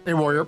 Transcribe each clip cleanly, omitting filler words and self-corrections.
Hey, Warrior.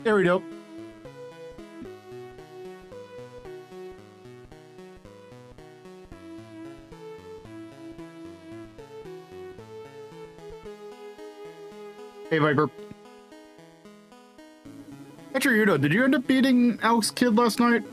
There we go. Hey, Viper. Yudo, did you end up beating Alex Kidd last night?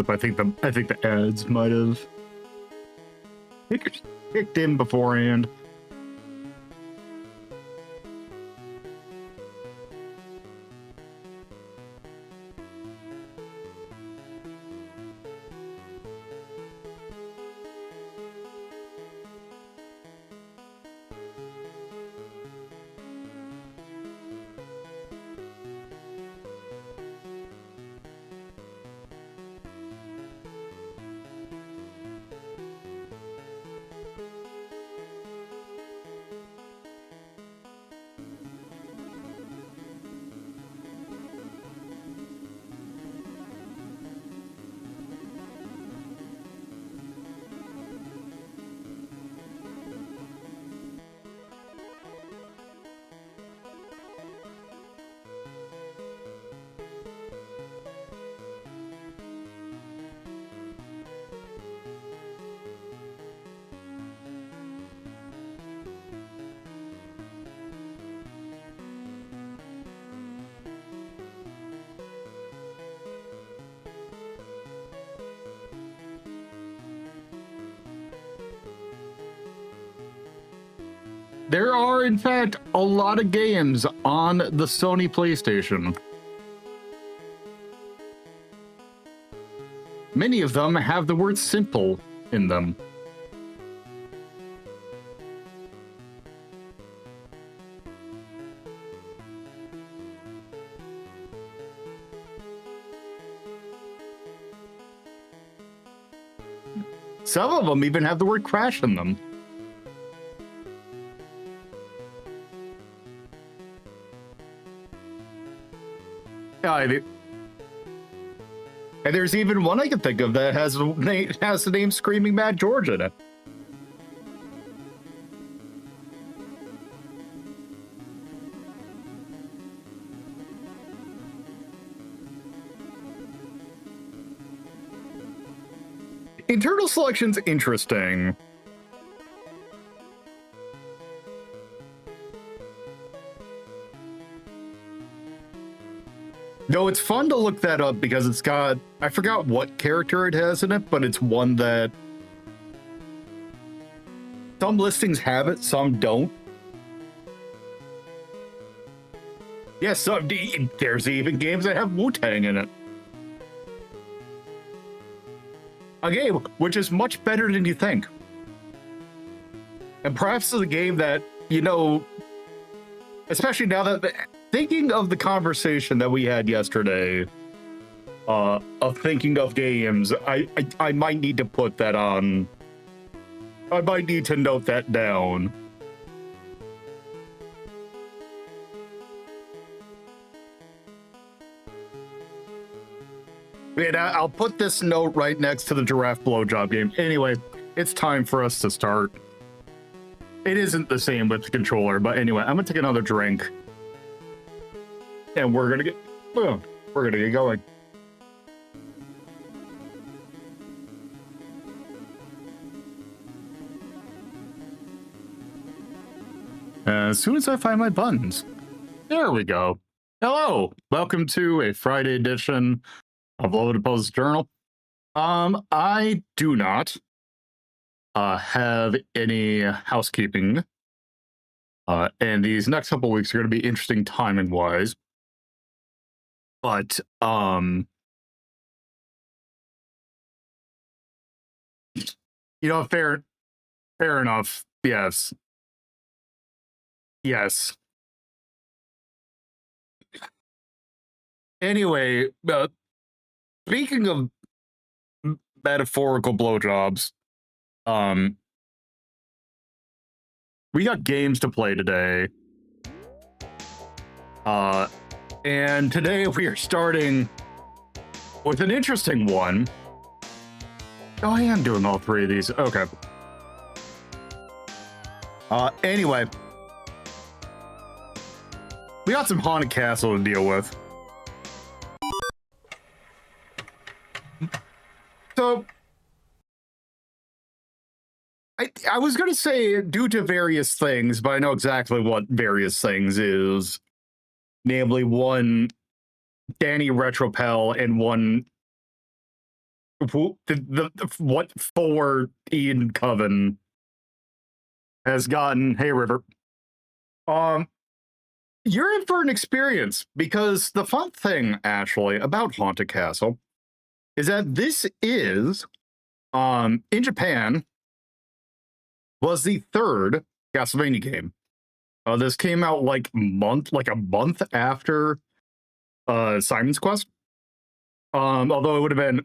I think the ads might have kicked in beforehand. There are, in fact, a lot of games on the Sony PlayStation. Many of them have the word simple in them. Some of them even have the word crash in them. And there's even one I can think of that has the name Screaming Mad George in it. Internal selection's interesting. No, it's fun to look that up because it's got, I forgot what character it has in it, but it's one that some listings have it, some don't. Yes, so there's even games that have Wu-Tang in it. A game which is much better than you think. And perhaps it's a game that, you know, especially now that, thinking of the conversation that we had yesterday, of thinking of games, I might need to put that on. I might need to note that down. And I'll put this note right next to the giraffe blowjob game. Anyway, it's time for us to start. It isn't the same with the controller, but anyway, I'm gonna take another drink. And we're gonna get going. As soon as I find my buttons. There we go. Hello, welcome to a Friday edition of Lolo De Puzlo's Journal. I do not have any housekeeping. And these next couple of weeks are going to be interesting timing wise. But you know, fair enough. Yes. Anyway, speaking of metaphorical blowjobs, we got games to play today. And today we are starting with an interesting one. Oh, I am doing all three of these. Okay. Anyway, we got some Haunted Castle to deal with. So, I was going to say due to various things, but I know exactly what various things is. Namely, one Danny Retropel and one what for Ian Coven has gotten. Hey, River. You're in for an experience because the fun thing actually about Haunted Castle is that this is in Japan was the third Castlevania game. This came out like a month after Simon's Quest. Although it would have been,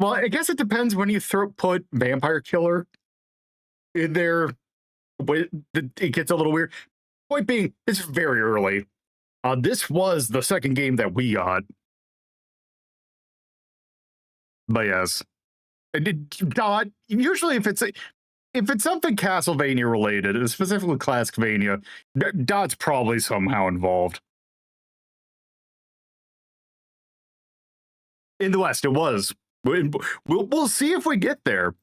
well, I guess it depends when you put Vampire Killer in there. It gets a little weird. Point being, it's very early. This was the second game that we got. But yes, usually if it's something Castlevania related, and specifically Classicvania, Dot's probably somehow involved. In the West, it was. We'll see if we get there.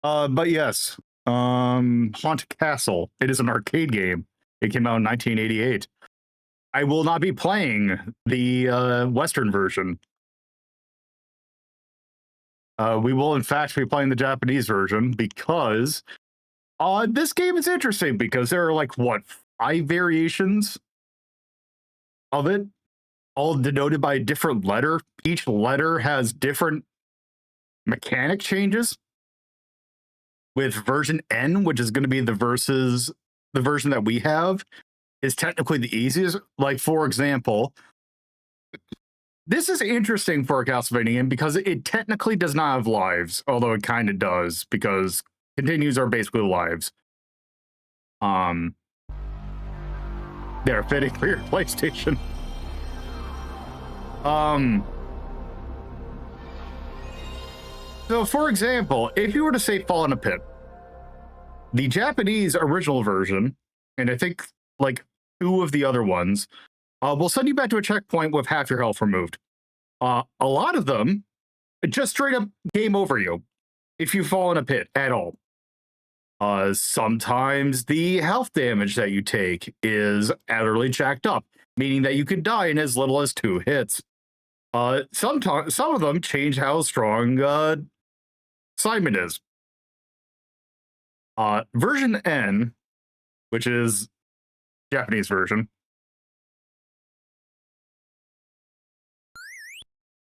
But yes, Haunted Castle. It is an arcade game. It came out in 1988. I will not be playing the Western version. We will, in fact, be playing the Japanese version because this game is interesting because there are like, what, 5 variations of it, all denoted by a different letter. Each letter has different mechanic changes. With version N, which is going to be the version that we have, is technically the easiest. Like, for example, this is interesting for a Castlevania game because it technically does not have lives, although it kind of does because continues are basically lives. They're fitting for your PlayStation. So, for example, if you were to say Fall in a Pit, the Japanese original version, and I think like 2 of the other ones, will send you back to a checkpoint with half your health removed. A lot of them just straight up game over you if you fall in a pit at all. Sometimes the health damage that you take is utterly jacked up. meaning that you can die in as little as 2 hits. Some of them change how strong Simon is. Version N, which is Japanese version.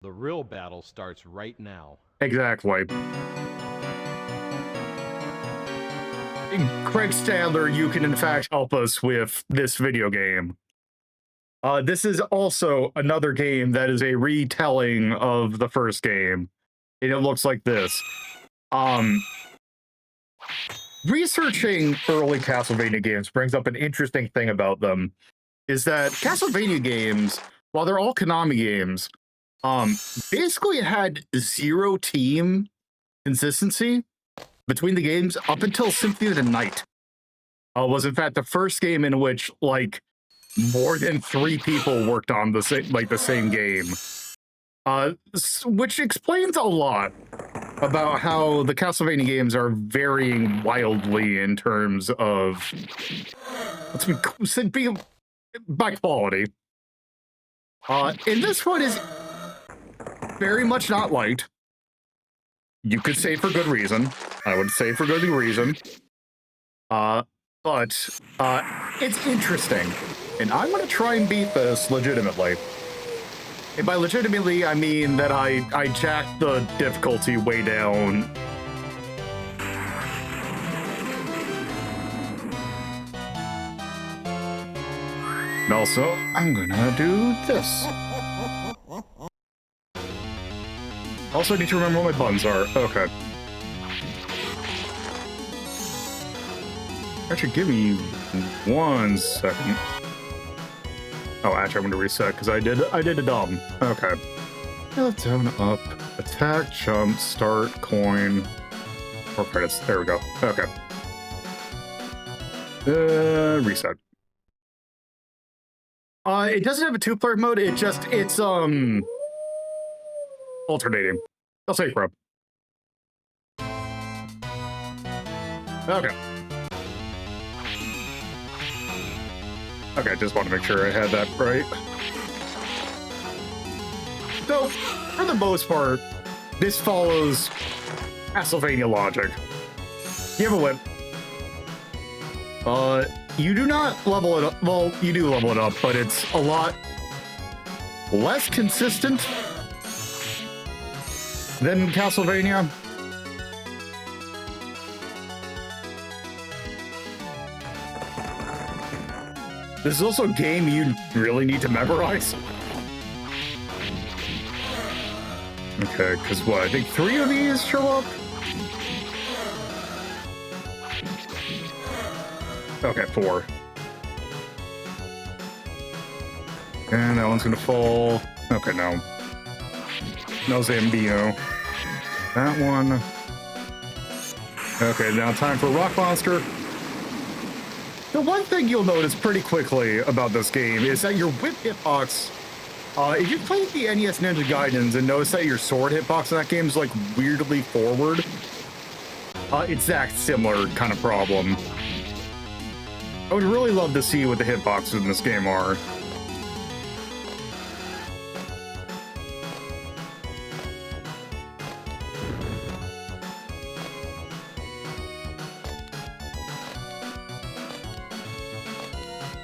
The real battle starts right now. Exactly. Craig Stadler, you can in fact help us with this video game. This is also another game that is a retelling of the first game, and it looks like this. Researching early Castlevania games brings up an interesting thing about them, is that Castlevania games, while they're all Konami games, basically had 0 team consistency between the games up until Symphony of the Night. Was in fact the first game in which like more than 3 people worked on the same game, which explains a lot about how the Castlevania games are varying wildly in terms of by quality. And this one is very much not liked. You could say for good reason. I would say for good reason. But it's interesting. And I'm going to try and beat this legitimately. And by legitimately, I mean that I jacked the difficulty way down. And also, I'm going to do this. Also, I need to remember what my buttons are. Okay. Actually, give me 1 second. Oh, actually, I'm going to reset because I did a dumb. Okay. Left, down, up, attack, jump, start, coin, 4 credits. There we go. Okay. Reset. It doesn't have a 2-player mode. It's alternating. I'll say pro. Okay. Okay, just want to make sure I had that right. So, for the most part, this follows Castlevania logic. You have a whip. You do not level it up. Well, you do level it up, but it's a lot less consistent than Castlevania. This is also a game you really need to memorize. Okay, because what? I think 3 of these show up? Okay, 4. And that one's gonna fall. Okay, no. No Zambino. That one. Okay, now time for Rock Monster. The one thing you'll notice pretty quickly about this game is that your whip hitbox, if you played the NES Ninja Gaidens and notice that your sword hitbox in that game is like weirdly forward, it's that similar kind of problem. I would really love to see what the hitboxes in this game are.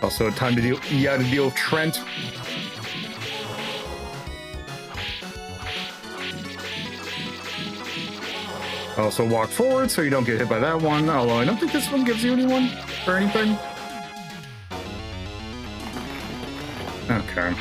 Also, time to deal. You got to deal with Trent. Also, walk forward so you don't get hit by that one. Although I don't think this one gives you anyone or anything. Okay.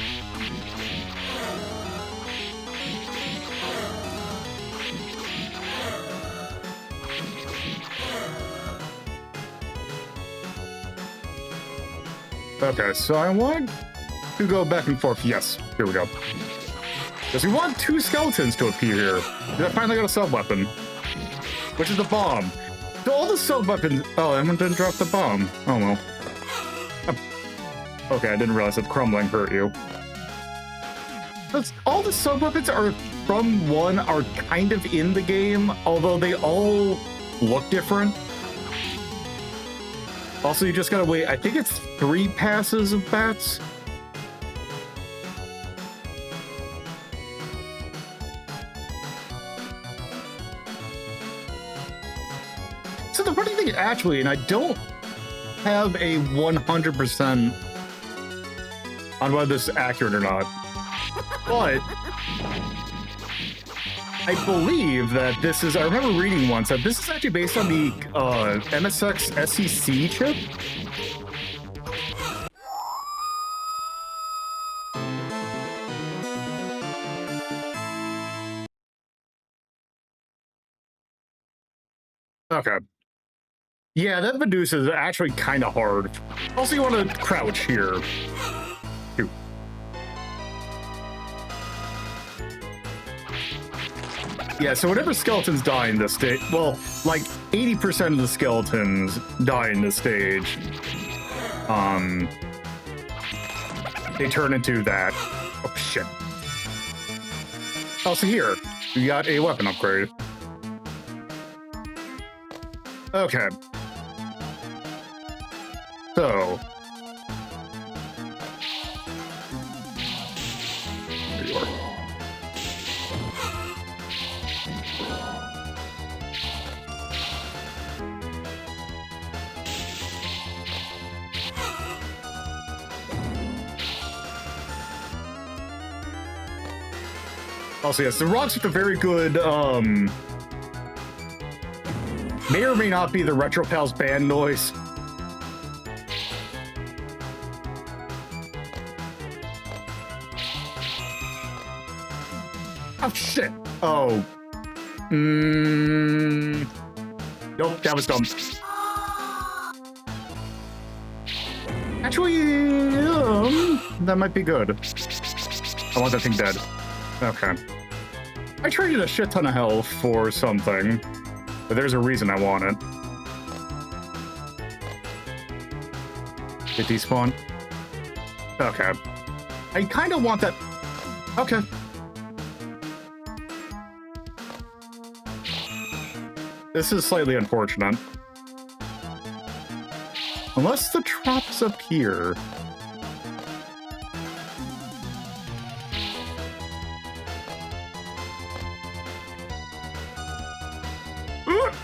Okay, so I want to go back and forth. Yes, here we go. Because we want 2 skeletons to appear here. I finally got a sub-weapon, which is the bomb. So all the sub-weapons... Oh, I didn't drop the bomb. Oh, well. Okay, I didn't realize that crumbling hurt you. All the sub-weapons are from 1 are kind of in the game, although they all look different. Also, you just gotta wait. I think it's 3 passes of bats So the funny thing, actually, and I don't have a 100% on whether this is accurate or not, but I believe that this is, I remember reading once that this is actually based on the MSX SEC chip. Okay. Yeah, that Medusa is actually kind of hard. Also, you want to crouch here. Shoot. Yeah, so whenever skeletons die in this stage, well, like 80% of the skeletons die in this stage. They turn into that. Oh, shit. Oh, so here, we got a weapon upgrade. Okay. So. There you are. Also, yes, the rocks with a very good, may or may not be the Retro Pals band noise. Oh, shit. Oh. Nope, that was dumb. Actually, that might be good. I want that thing dead. Okay. I traded a shit ton of health for something, but there's a reason I want it. Did despawn? Okay. I kind of want that. Okay. This is slightly unfortunate. Unless the trap's up here.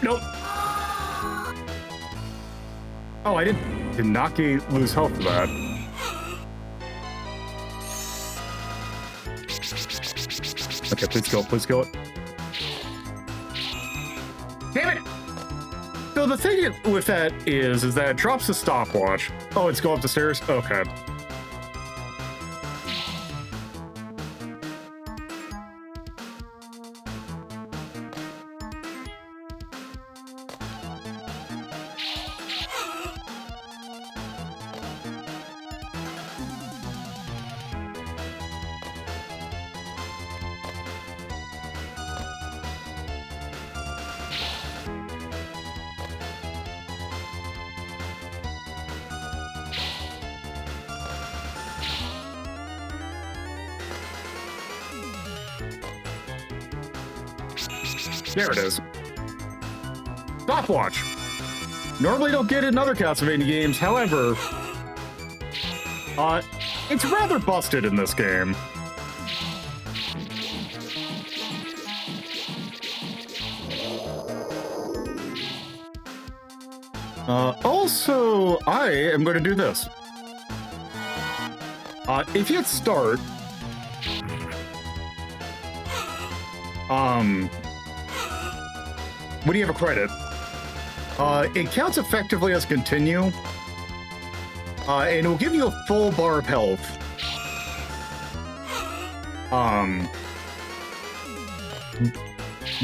Nope. Oh, I did not lose health for that. Okay, please go, please go. Damn it! So the thing with that is that it drops the stopwatch. Oh, it's going up the stairs? Okay. There it is. Stopwatch. Normally don't get it in other Castlevania games, however, it's rather busted in this game. Also, I am going to do this. If you hit start, when you have a credit, it counts effectively as continue, and it will give you a full bar of health.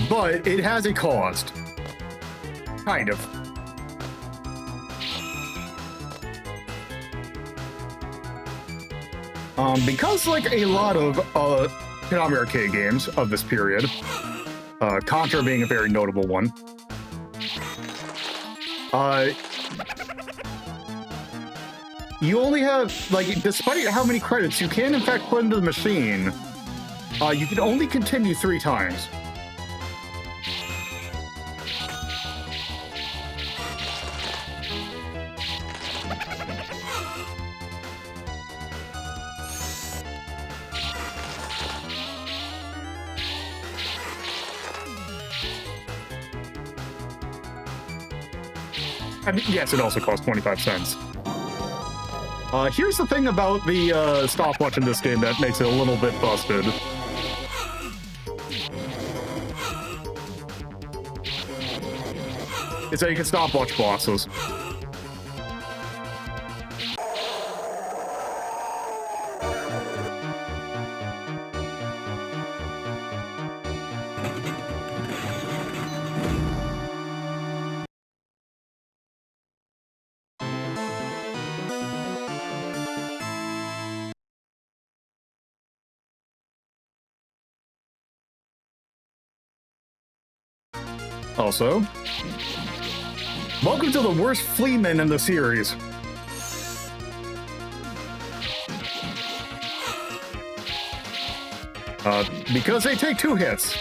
But it has a cost. Kind of. Because like a lot of Konami arcade games of this period, Contra being a very notable one, you only have, like, despite how many credits you can in fact put into the machine, you can only continue 3 times. I mean, yes, it also costs 25 cents. Here's the thing about the stopwatch in this game that makes it a little bit busted. It's that you can stopwatch bosses. Also, welcome to the worst fleamen in the series. Because they take 2 hits.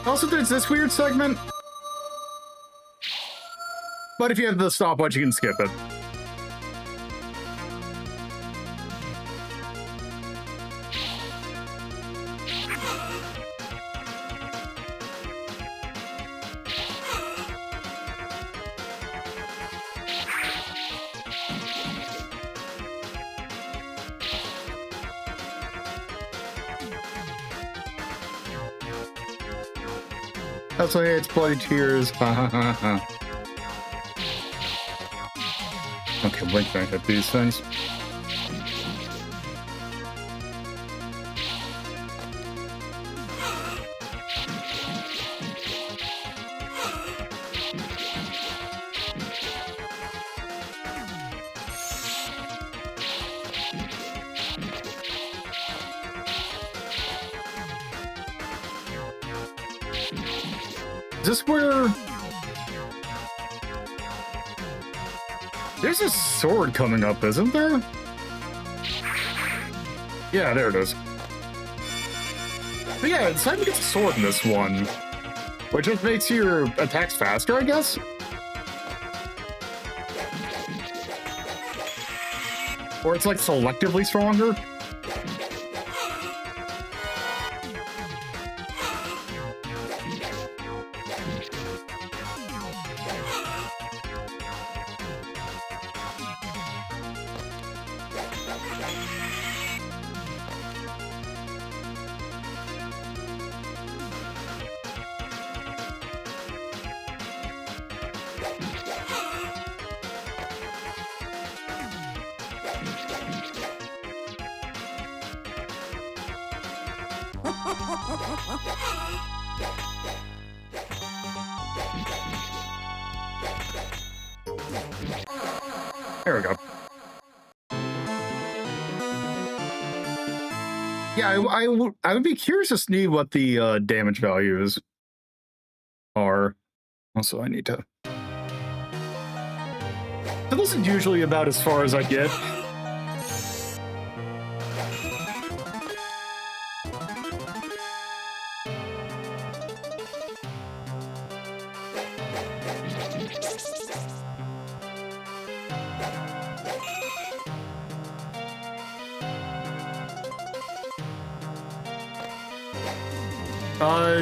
Also, there's this weird segment. But if you have the stopwatch, you can skip it. That's why it's bloody tears. Ha ha ha ha. Okay, when can I hit these things? Is this where... There's a sword coming up, isn't there? Yeah, there it is. But yeah, it's time to get the sword in this one. Which just makes your attacks faster, I guess? Or it's like selectively stronger? There we go. Yeah, I would be curious to see what the damage values are. Also, I need to... So this is usually about as far as I get.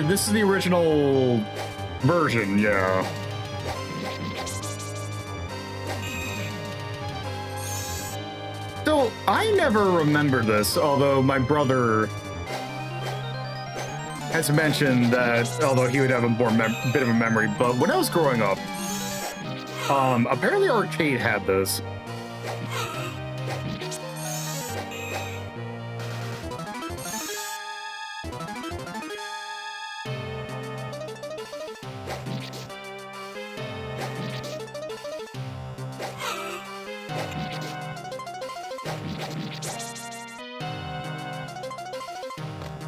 This is the original version, yeah. So, I never remember this, although my brother has mentioned that, although he would have a more bit of a memory, but when I was growing up, apparently Arcade had this.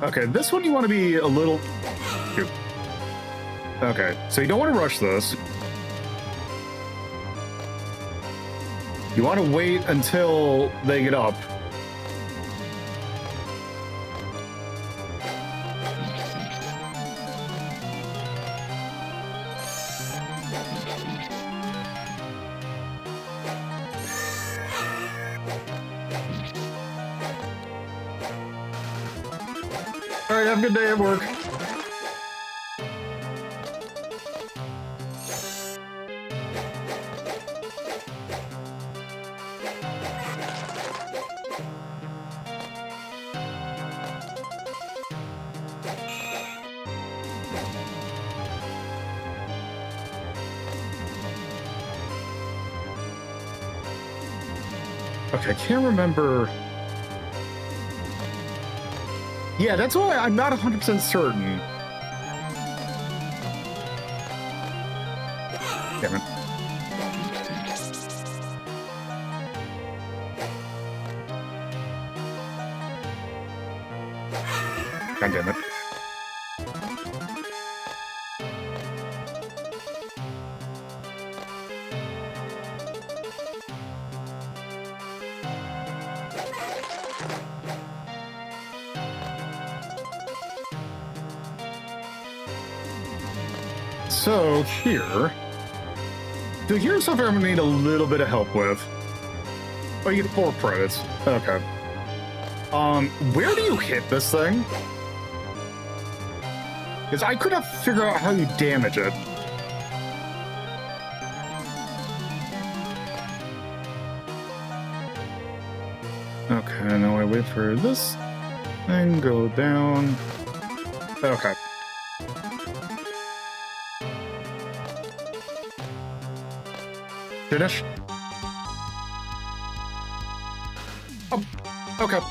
Okay, this one you want to be a little... Okay, so you don't want to rush this. You want to wait until they get up. All right, have a good day at work. Okay, I can't remember. Yeah, that's why I'm not 100% certain. Damn it. God damn it. So here, here's something I'm gonna need a little bit of help with. Oh, you get 4 credits. Okay. Where do you hit this thing? Because I could not figure out how you damage it. Okay, now I wait for this thing go down. Okay. Finish. Oh, okay.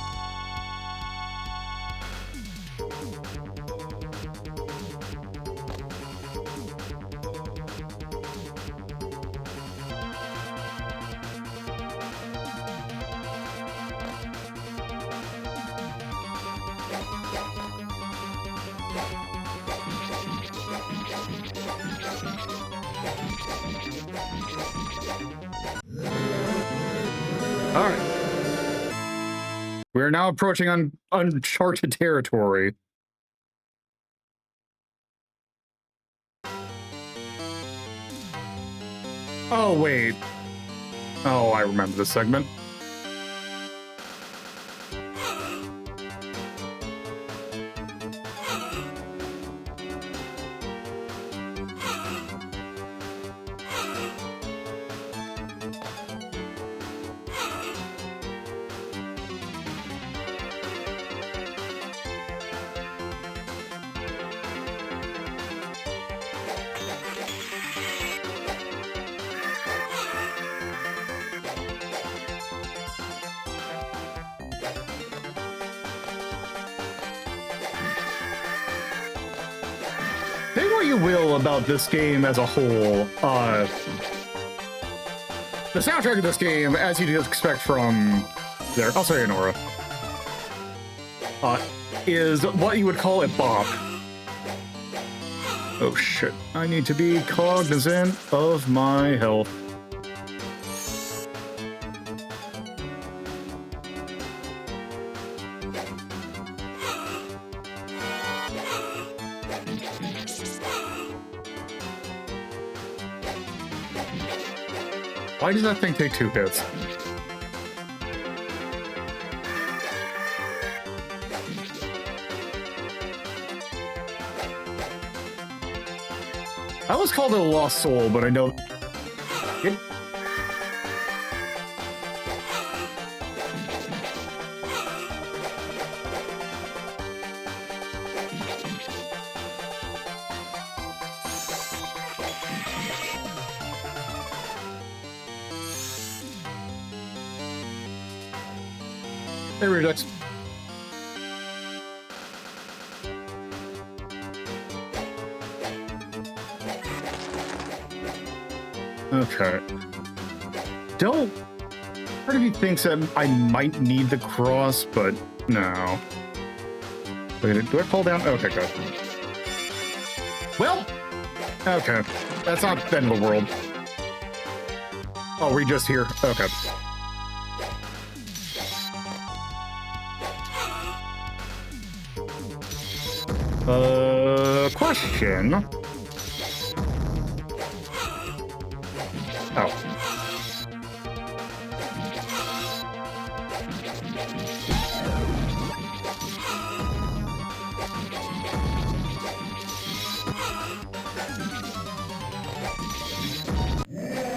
All right. We're now approaching uncharted territory. Oh, wait. Oh, I remember this segment. Say what you will about this game as a whole, the soundtrack of this game, as you'd expect from there, I'll say Nora, is what you would call a bop. Oh shit, I need to be cognizant of my health. Why does that thing take 2 hits? I always called it a lost soul, but I know... It... Hey, Redux. Okay. Don't... Part of me thinks that I might need the cross, but no. Wait, do I fall down? Okay, good. Well, okay. That's not the end of the world. Oh, we just here? Okay. Question. Oh.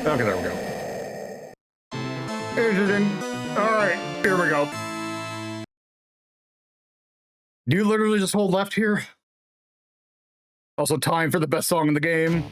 Okay, there we go. Interesting. All right, here we go. Do you literally just hold left here? Also, time for the best song in the game.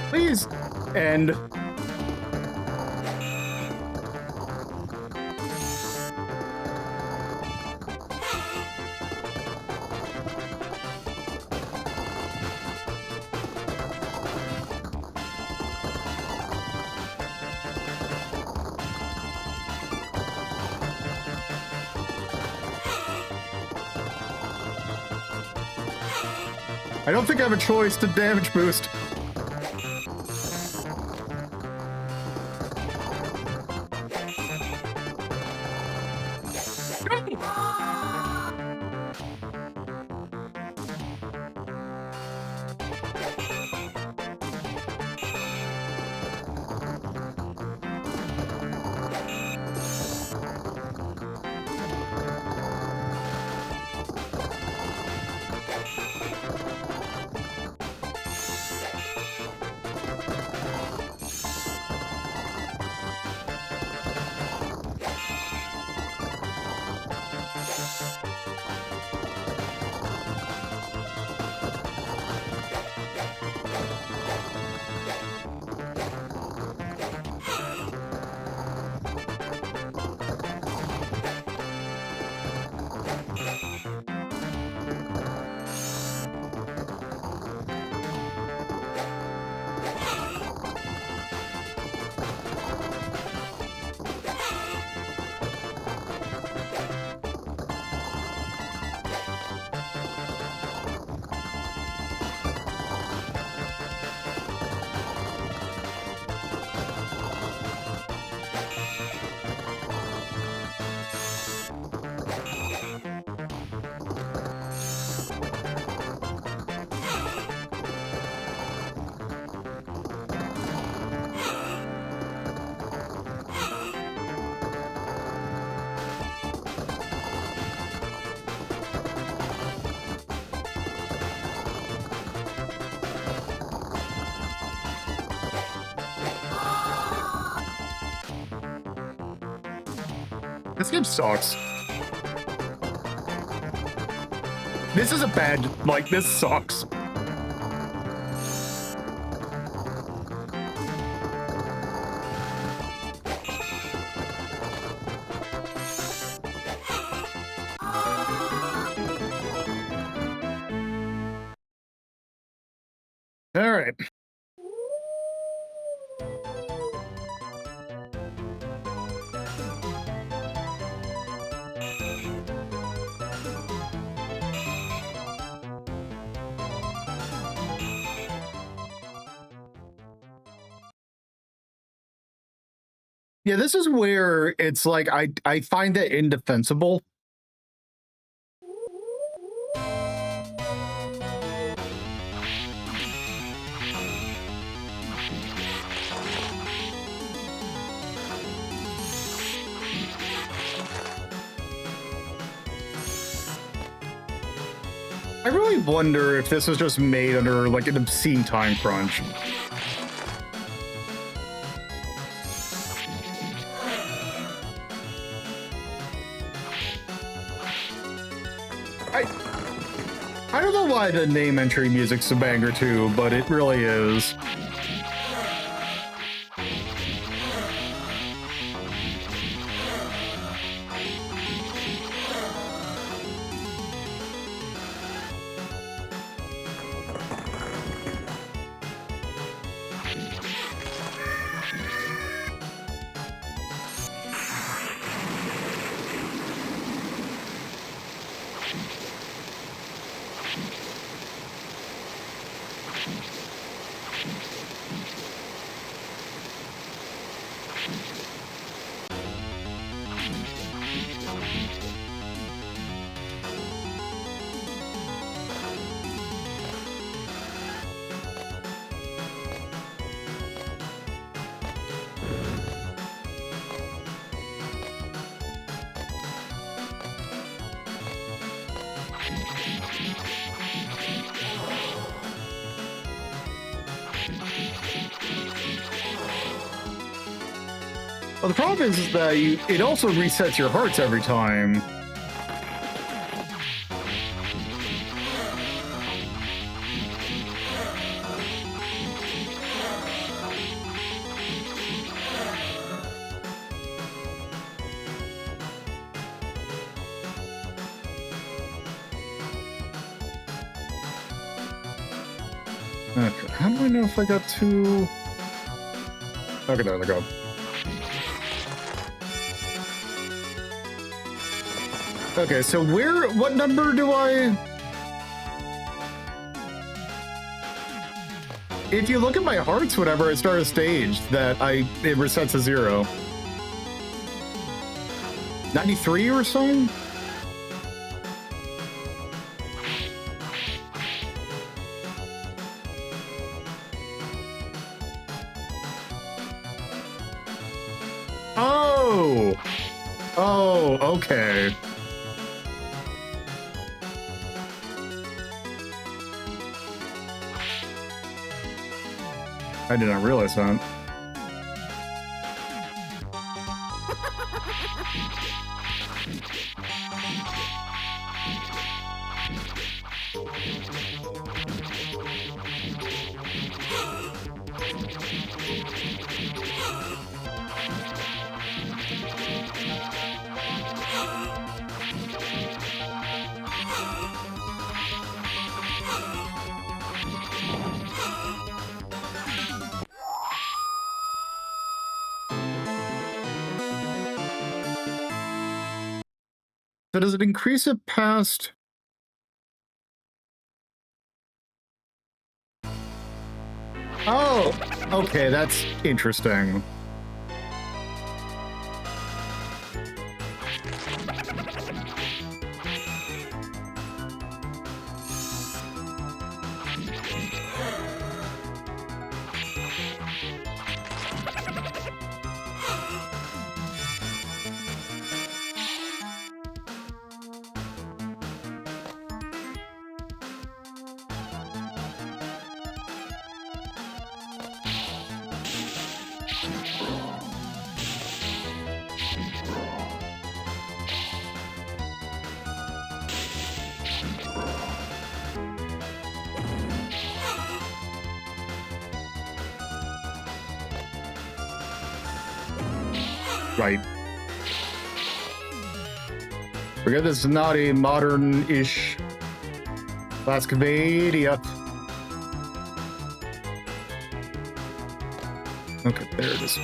Please end. I don't think I have a choice to damage boost. This game sucks. This is a bad, like, this sucks. All right. Yeah, this is where it's like I find it indefensible. I really wonder if this was just made under like an obscene time crunch. I don't know why the name entry music's a banger too, but it really is. Well, the problem is that it also resets your hearts every time. Okay, how do I know if I got two? Okay, there we go. Okay, so what number do I... If you look at my hearts whenever I start a stage, it resets to 0. 93 or something? Oh, okay. I did not realize that. So does it increase it past... Oh, okay, that's interesting. Right. Forget this is not a modern-ish Castlevania. Okay, there it is.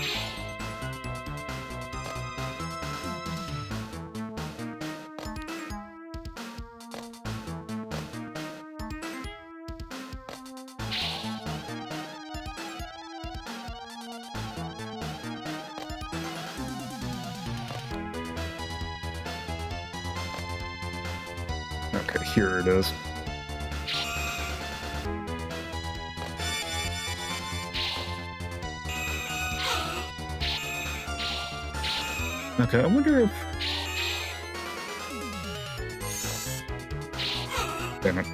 Okay, here it is. Okay, I wonder if... Damn it.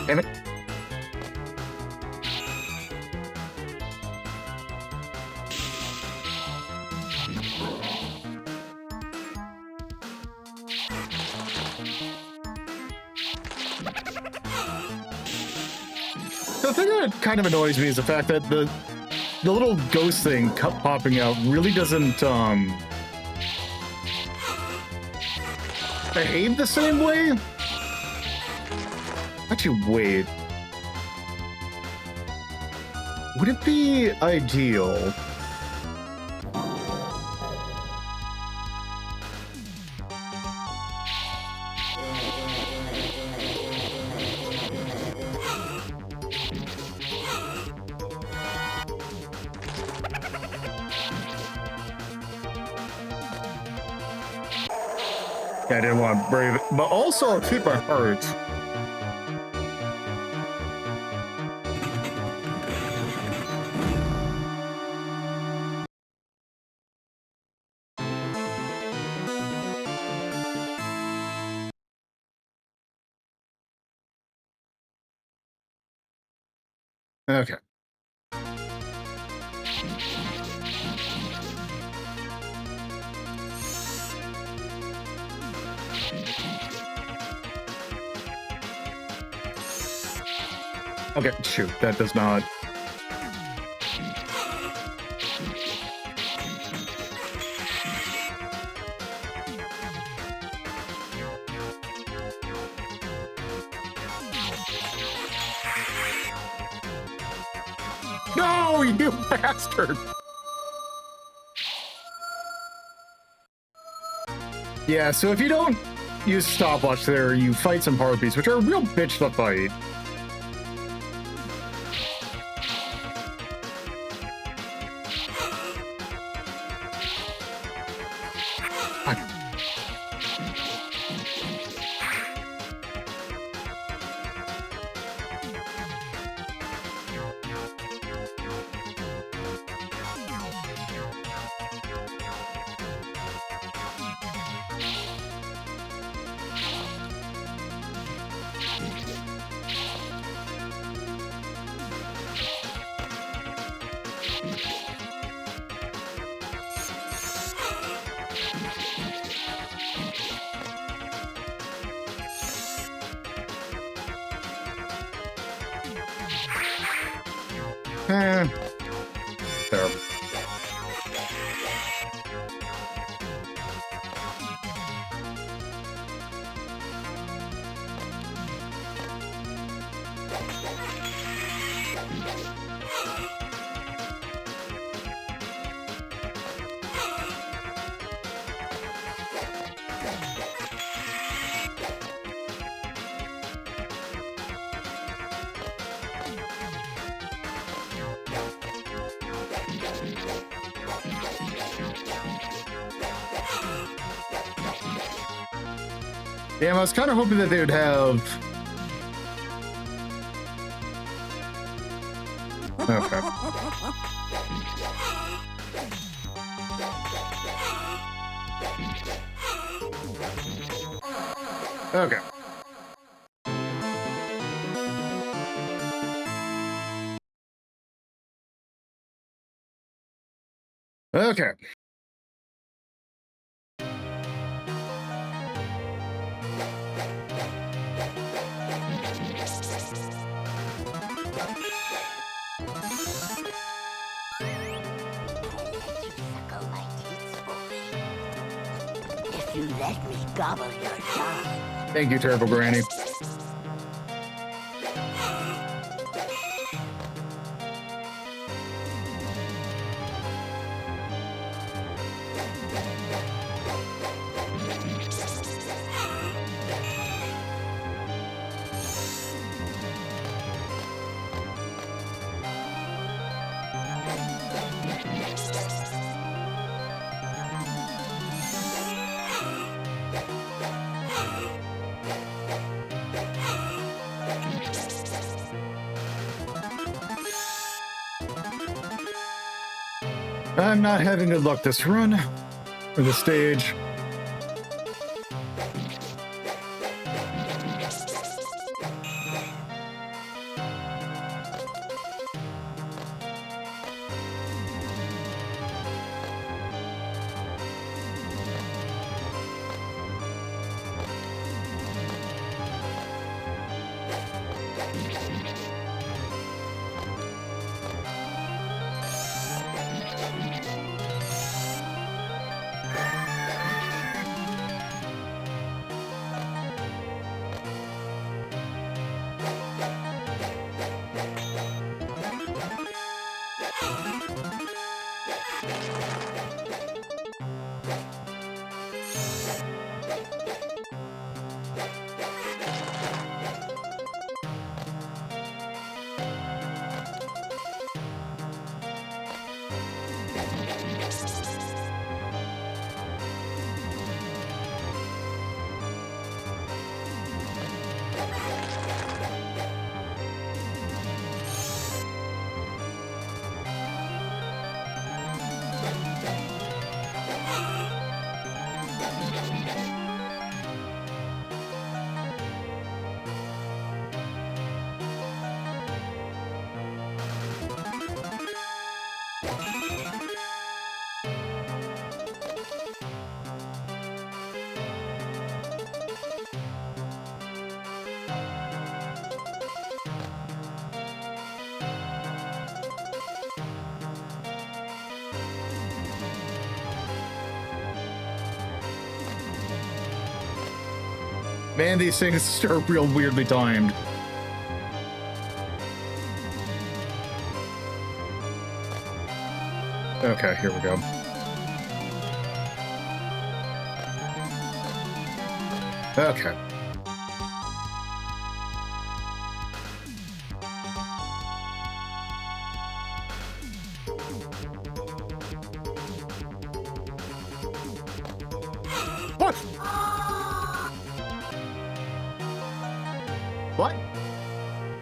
Damn it. The thing that kind of annoys me is the fact that the little ghost thing popping out really doesn't behave the same way. Actually, wait. Would it be ideal? I didn't want to brave it, but also keep my heart. Okay. Okay, shoot, that does not. No, you bastard! Yeah, so if you don't use stopwatch there, you fight some harpies, which are a real bitch to fight. There. Damn, I was kind of hoping that they would have... Okay. Okay. Okay. If you let me gobble your dog. Thank you, Terrible Granny. I'm not having good luck this run, or this stage. Man, these things are real weirdly timed. Okay, here we go. Okay. What? What?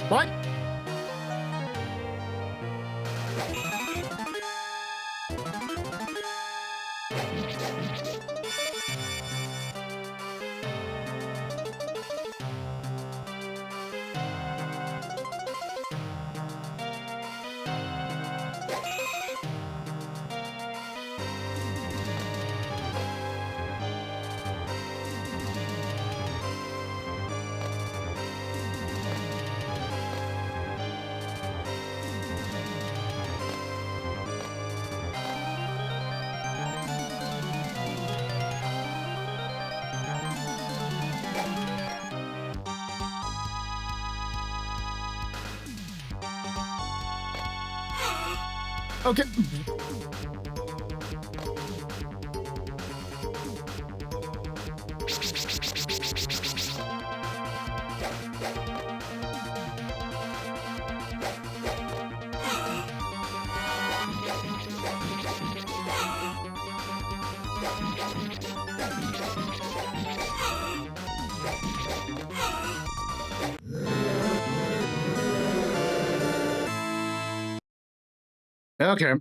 What? Okay. Okay.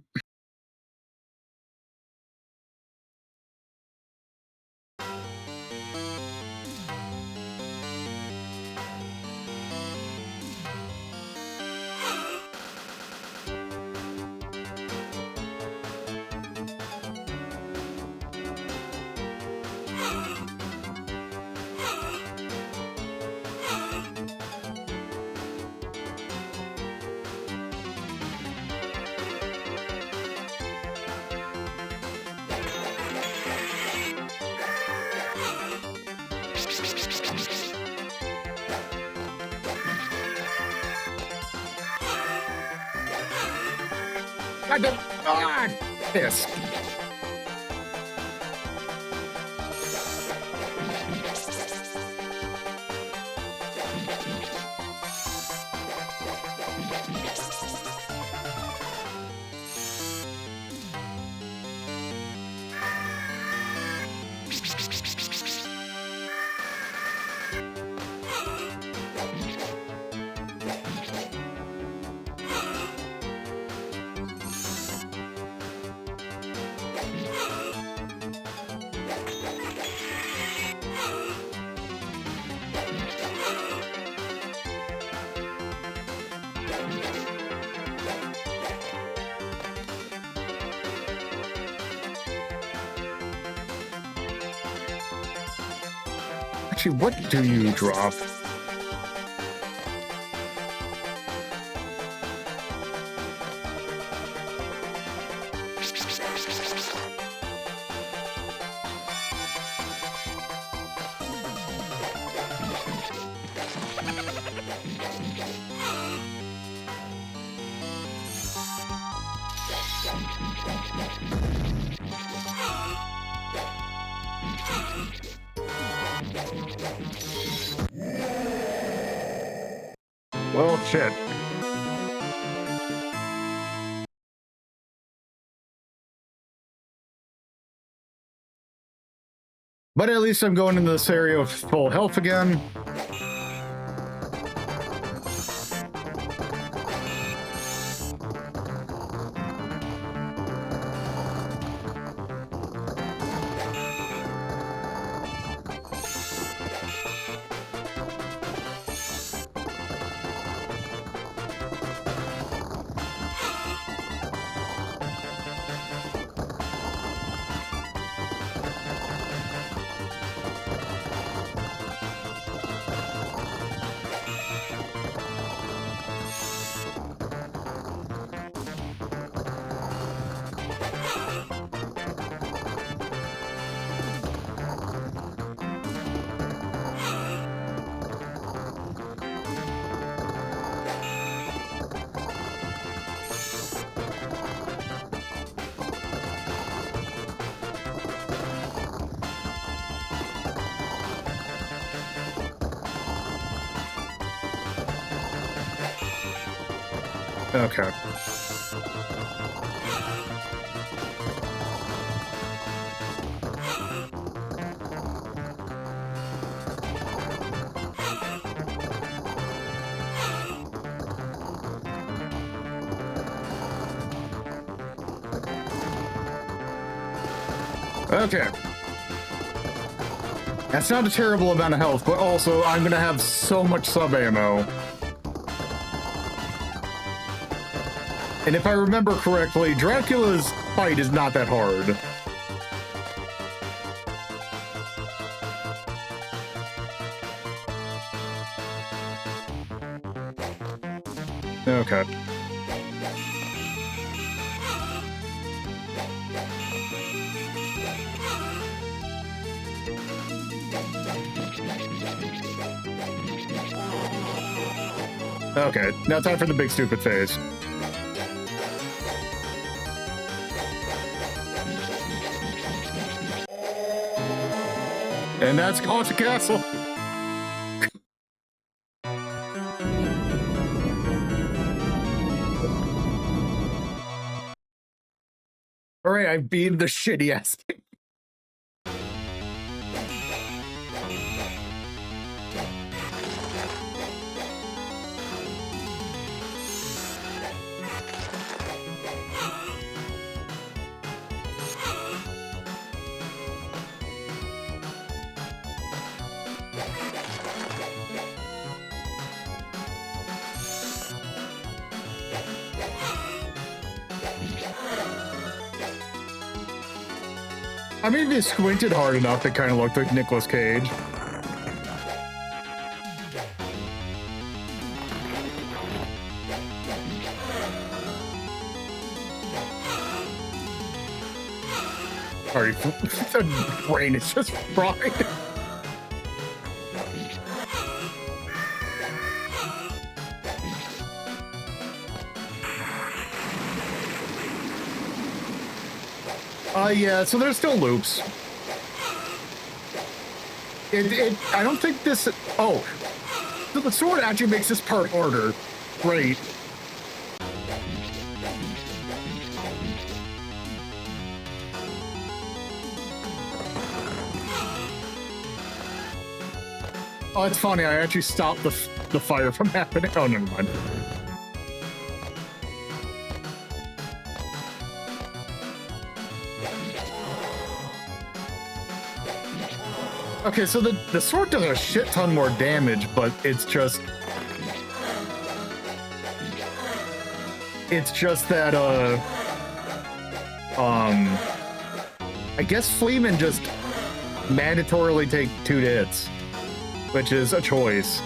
God, this. Actually, what do you drop? Well, shit. But at least I'm going into this area with full health again. Okay. Okay. That's not a terrible amount of health, but also I'm gonna have so much sub ammo. And if I remember correctly, Dracula's fight is not that hard. Okay. Okay, now time for the big stupid phase. And that's Haunted Castle. All right, I've beaten the shitty ass thing. I mean, if you squinted hard enough, it kind of looked like Nicolas Cage. Sorry, the brain is just fried. Yeah, so there's still loops. I don't think this... Oh, so the sword actually makes this part harder. Great. Oh, it's funny. I actually stopped the fire from happening. Oh, never mind. Okay, so the sword does a shit ton more damage, but it's just that I guess Fleeman just mandatorily take 2 hits, which is a choice.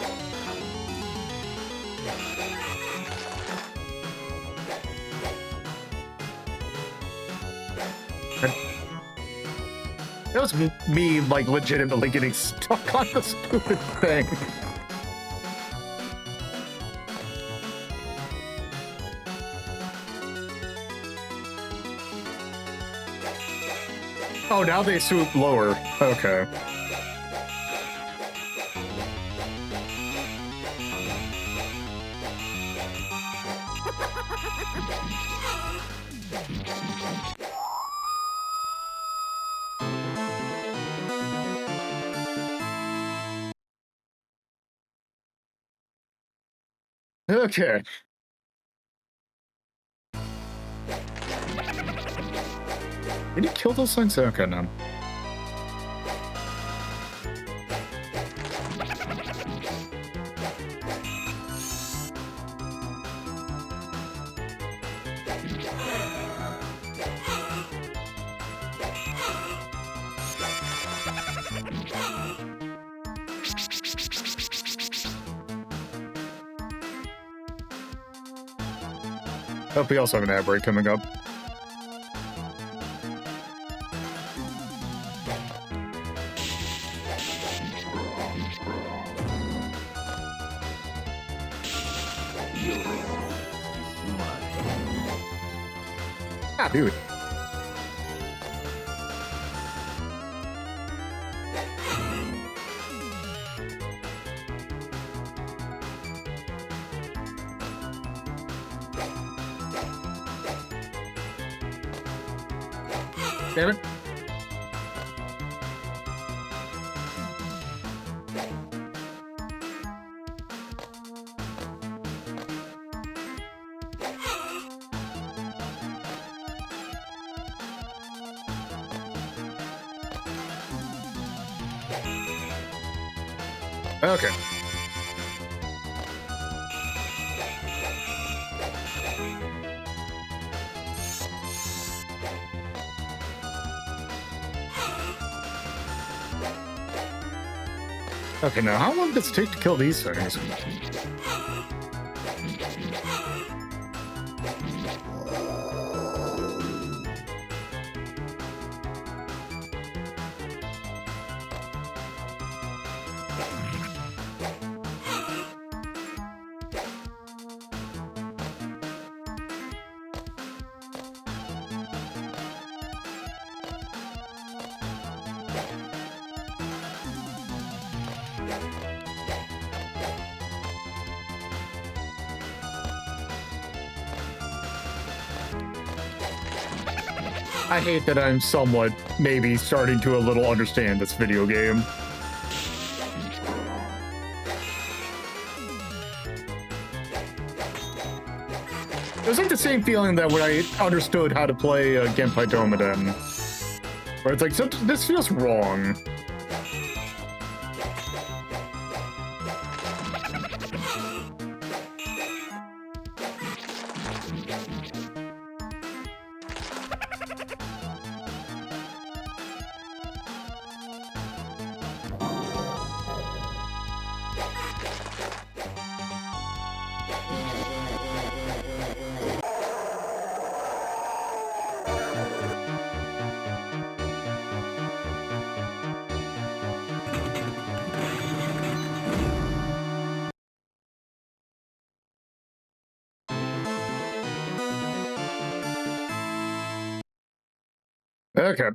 That was me, like, legitimately getting stuck on the stupid thing. Oh, now they swoop lower. Okay. Okay. Did he kill those things? Okay, no. Hope we also have an ad break coming up. Ah, dude. Damn it. Okay. Okay, now how long does it take to kill these things? I hate that I'm somewhat maybe starting to a little understand this video game. It was like the same feeling that when I understood how to play Genpai Tomaden, where it's like, this feels wrong. Okay.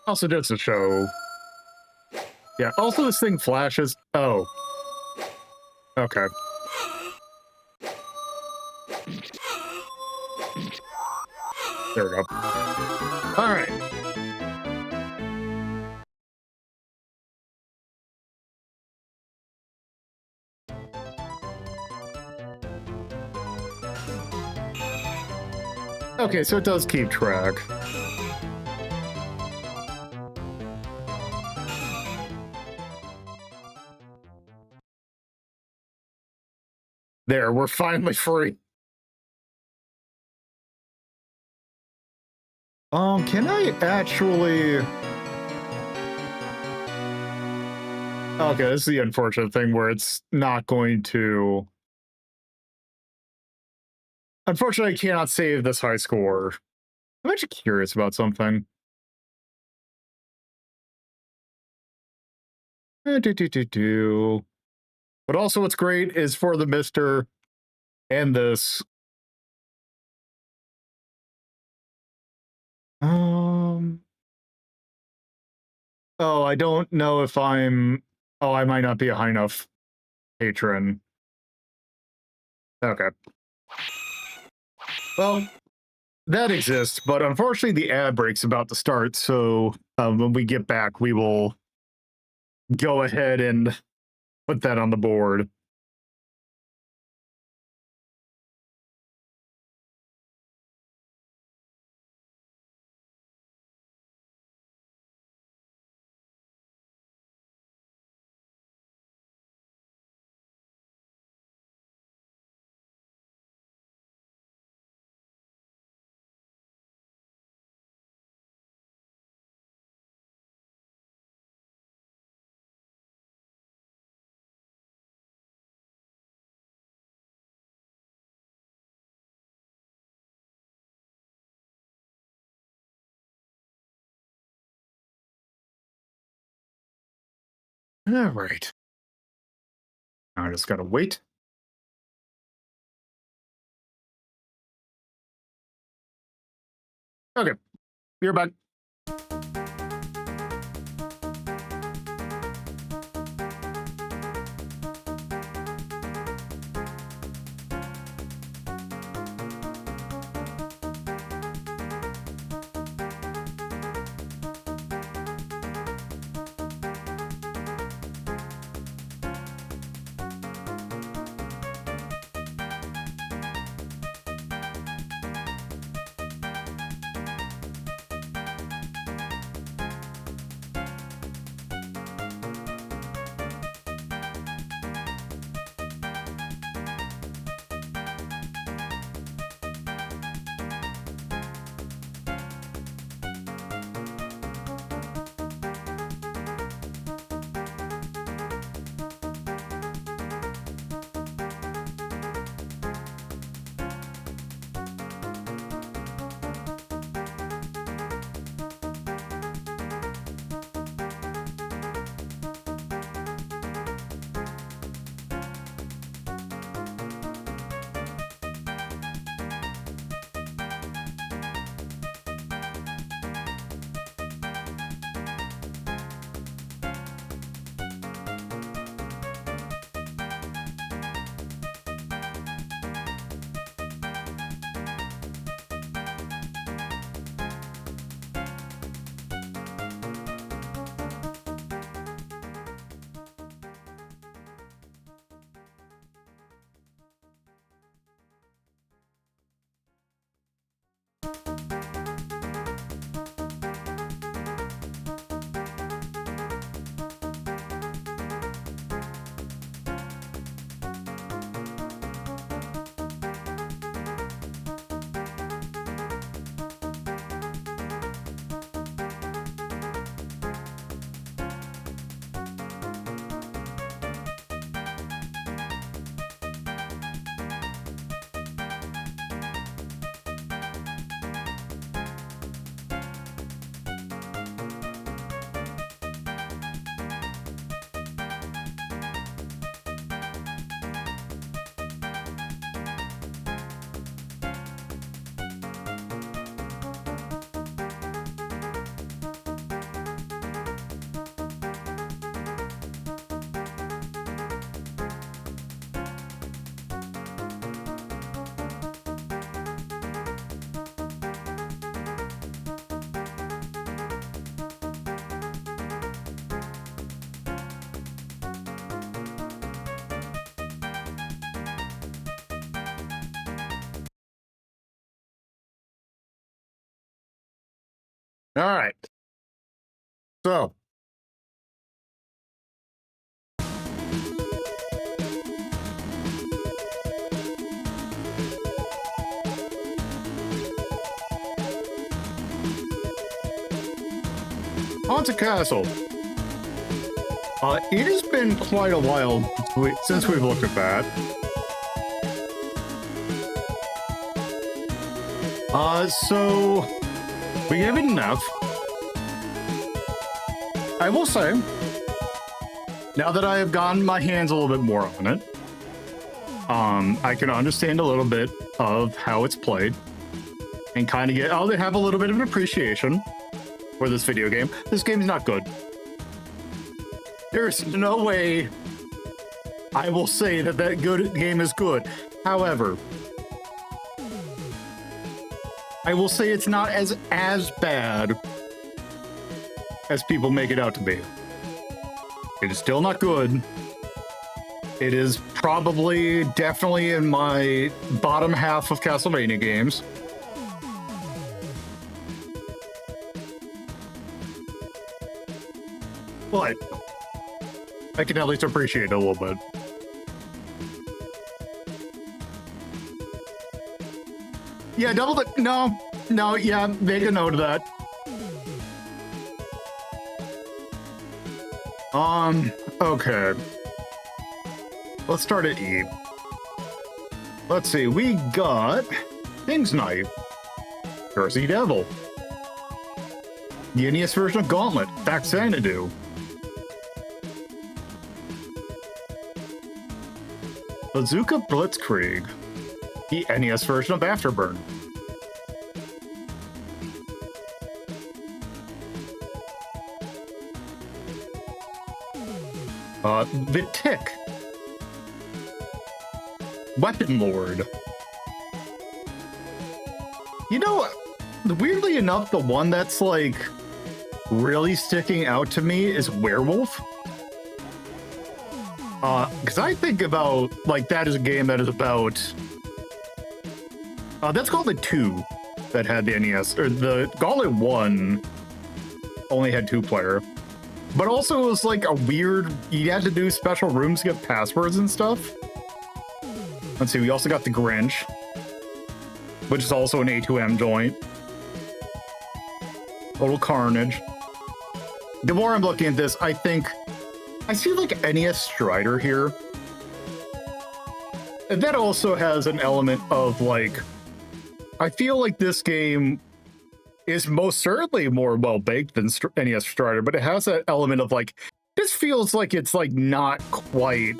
Also just to show. Yeah, also this thing flashes. Oh. Okay. There we go. All right. Okay, so it does keep track. There, we're finally free. Can I actually... Okay, this is the unfortunate thing where it's not going to... Unfortunately, I cannot save this high score. I'm actually curious about something. But also what's great is for the Mister and this. Oh, I don't know if I'm... Oh, I might not be a high enough patron. Okay. Well, that exists, but unfortunately the ad break's about to start, so when we get back, we will go ahead and put that on the board. All right. I just gotta wait. Okay, you're back. All right. So. Haunted Castle. It has been quite a while since we've looked at that. So we gave it enough. I will say, now that I have gotten my hands a little bit more on it, I can understand a little bit of how it's played and kind of have a little bit of an appreciation for this video game. This game is not good. There's no way I will say that good game is good. However, I will say it's not as bad as people make it out to be. It is still not good. It is probably definitely in my bottom half of Castlevania games. But I can at least appreciate it a little bit. Yeah, no, yeah, make a note of that. Okay. Let's start at E. Let's see, we got King's Knight, Jersey Devil, the NES version of Gauntlet, Xanadu, Bazooka Blitzkrieg, the NES version of Afterburn. The Tick, Weapon Lord. You know, weirdly enough, the one that's like really sticking out to me is Werewolf. Because I think about like that is a game that is about. That's called the 2 that had the NES, or the Gauntlet 1 only had 2-player. But also it was like a weird, you had to do special rooms to get passwords and stuff. Let's see, we also got the Grinch, which is also an A2M joint. Total Carnage. The more I'm looking at this, I think I see like NES Strider here. And that also has an element of like, I feel like this game is most certainly more well-baked than NES Strider, but it has that element of like, this feels like it's like not quite,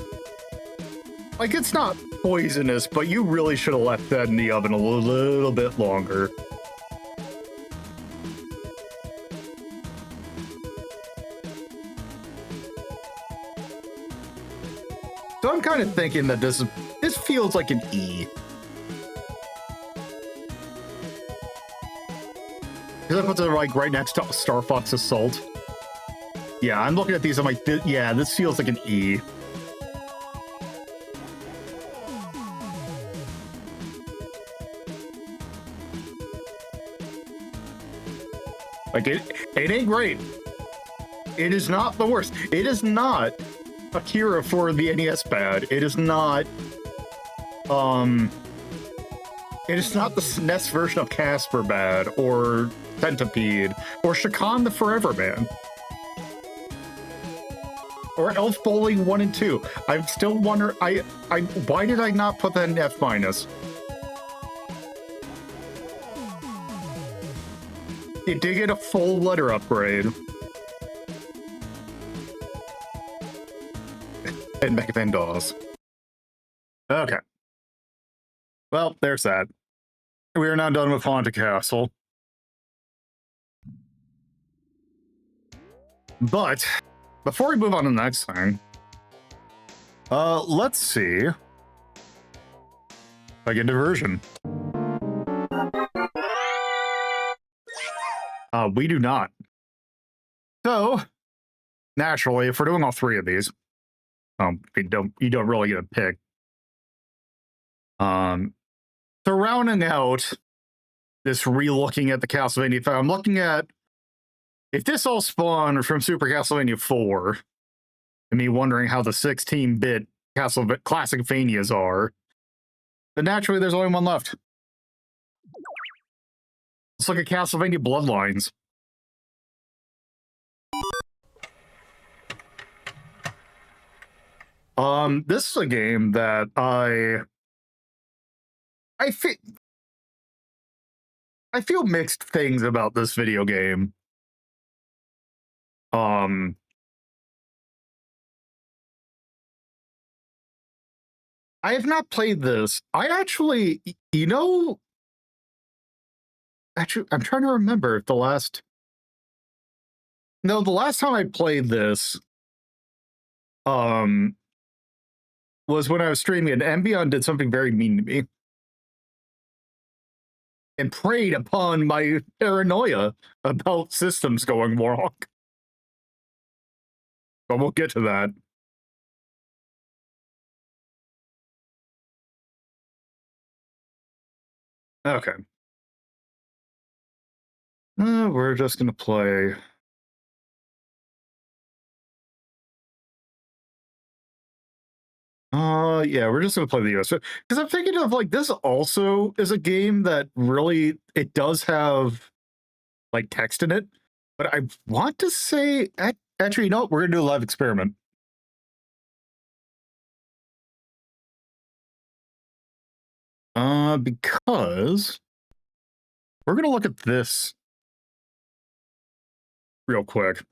like it's not poisonous, but you really should have left that in the oven a little bit longer. So I'm kind of thinking that this feels like an E. Because I put it like right next to Star Fox Assault. Yeah, I'm looking at these. I'm like, yeah, this feels like an E. Like it ain't great. It is not the worst. It is not Akira for the NES bad. It is not. It is not the SNES version of Casper bad, or Centipede, or Shakan the Forever Man, or Elf Bowling 1 and 2. I'm still wondering. Why did I not put that in F-? It did get a full letter upgrade. And Mega Man DOS. Okay. Well, there's that. We are now done with Haunted Castle. But before we move on to the next thing, let's see if I get diversion. We do not. So naturally, if we're doing all 3 of these, you don't really get a pick. So rounding out this re-looking at the Castlevania 5, I'm looking at if this all spawned from Super Castlevania 4, and me wondering how the 16-bit Classicvanias are, then naturally there's only one left. Let's look at Castlevania Bloodlines. This is a game that I feel mixed things about this video game. I have not played this. I actually, I'm trying to remember if the last time I played this, was when I was streaming, and Embion did something very mean to me and preyed upon my paranoia about systems going wrong. But we'll get to that. Okay. We're just going to play. Yeah, we're just going to play the US. Because I'm thinking of, like, this also is a game that really, it does have, like, text in it. But I want to say, actually, no, we're going to do a live experiment. Because we're going to look at this real quick.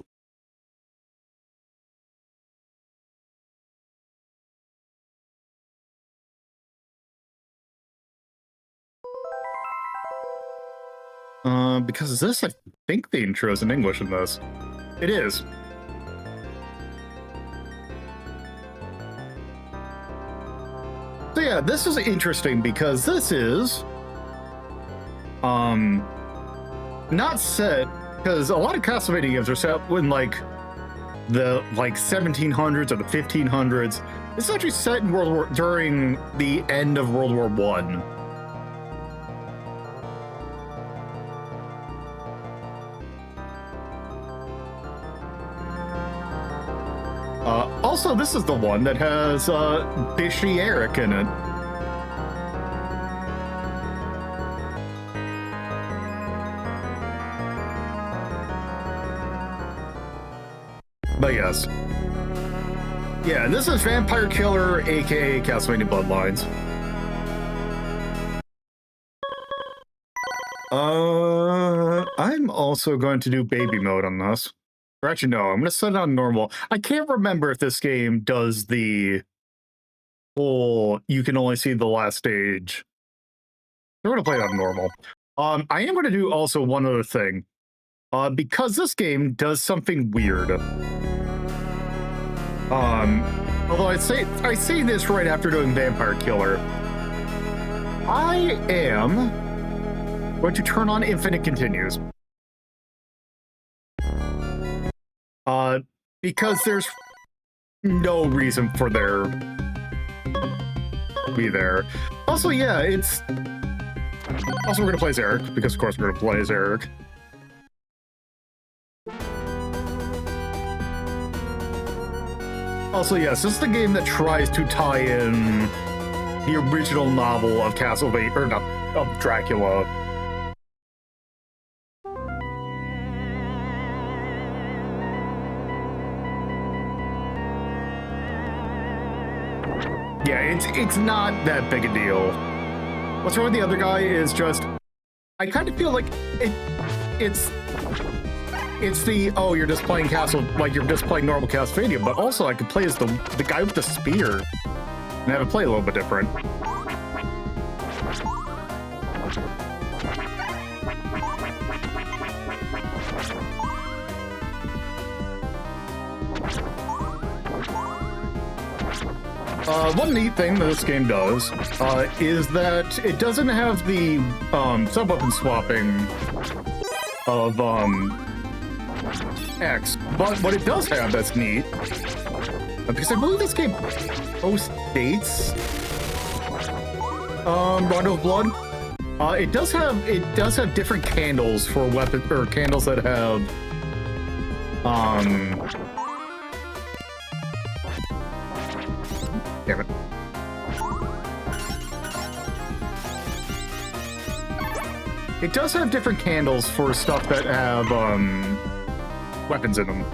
Because this, I think the intro is in English in this. It is. So yeah, this is interesting because this is not set, because a lot of Castlevania games are set when like the 1700s or the 1500s. It's actually set in during the end of World War One. Also, this is the one that has Bishy Eric in it. But yes. Yeah, this is Vampire Killer, aka Castlevania Bloodlines. I'm also going to do baby mode on this. Or actually, no, I'm going to set it on normal. I can't remember if this game does the whole you can only see the last stage. I'm going to play it on normal. I am going to do also one other thing. Because this game does something weird. Although I say this right after doing Vampire Killer. I am going to turn on Infinite Continues. Because there's no reason for there to be there. Also, yeah, it's... Also, we're gonna play as Eric, because of course we're gonna play as Eric. Also, yes, this is the game that tries to tie in the original novel of Castlevania, or not, of Dracula. Yeah, it's not that big a deal. What's wrong with the other guy is just, I kind of feel like it's the, oh, you're just playing you're just playing normal Castlevania, but also I could play as the guy with the spear and have it play a little bit different. One neat thing that this game does is that it doesn't have the sub-weapon swapping of X, but what it does have that's neat, because I believe this game post-dates Rondo of Blood. It does have different candles for weapons, or candles that have damn it. It does have different candles for stuff that have weapons in them.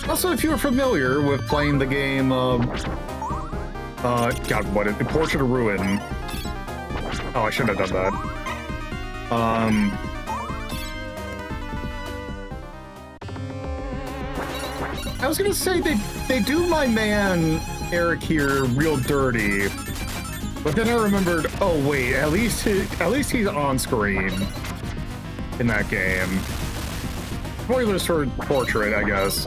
Also, if you're familiar with playing the game, Portrait of Ruin. Oh, I shouldn't have done that. I was gonna say they do my man Eric here real dirty, but then I remembered, oh wait, at least he's on screen in that game. Spoilers for Portrait, I guess.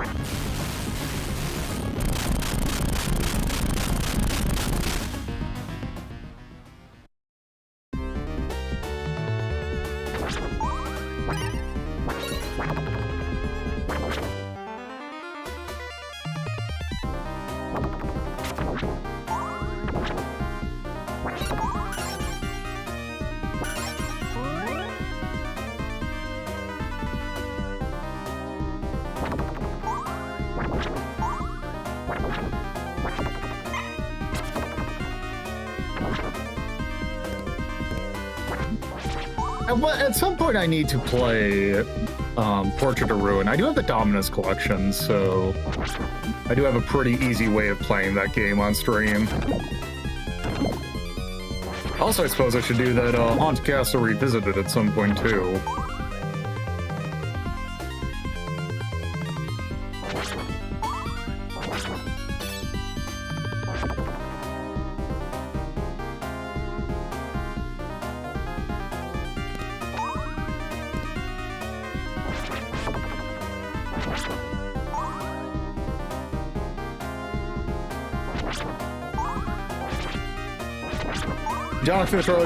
At some point, I need to play Portrait of Ruin. I do have the Dominus collection, so I do have a pretty easy way of playing that game on stream. Also, I suppose I should do that Haunted Castle Revisited at some point, too.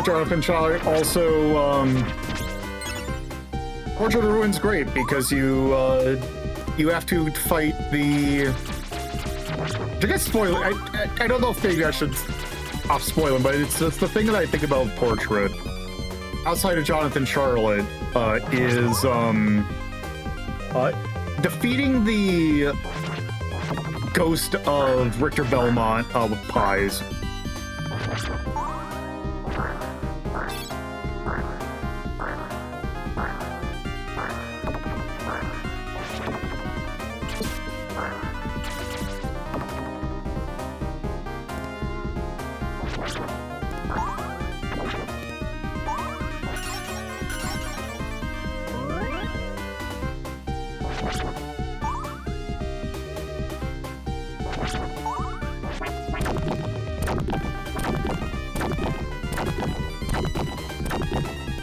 Jonathan Charlotte also, Portrait of Ruin's great because you have to fight the... I guess spoiler, I don't know if maybe I should stop spoiling, but it's the thing that I think about Portrait, outside of Jonathan Charlotte, is defeating the ghost of Richter Belmont with pies.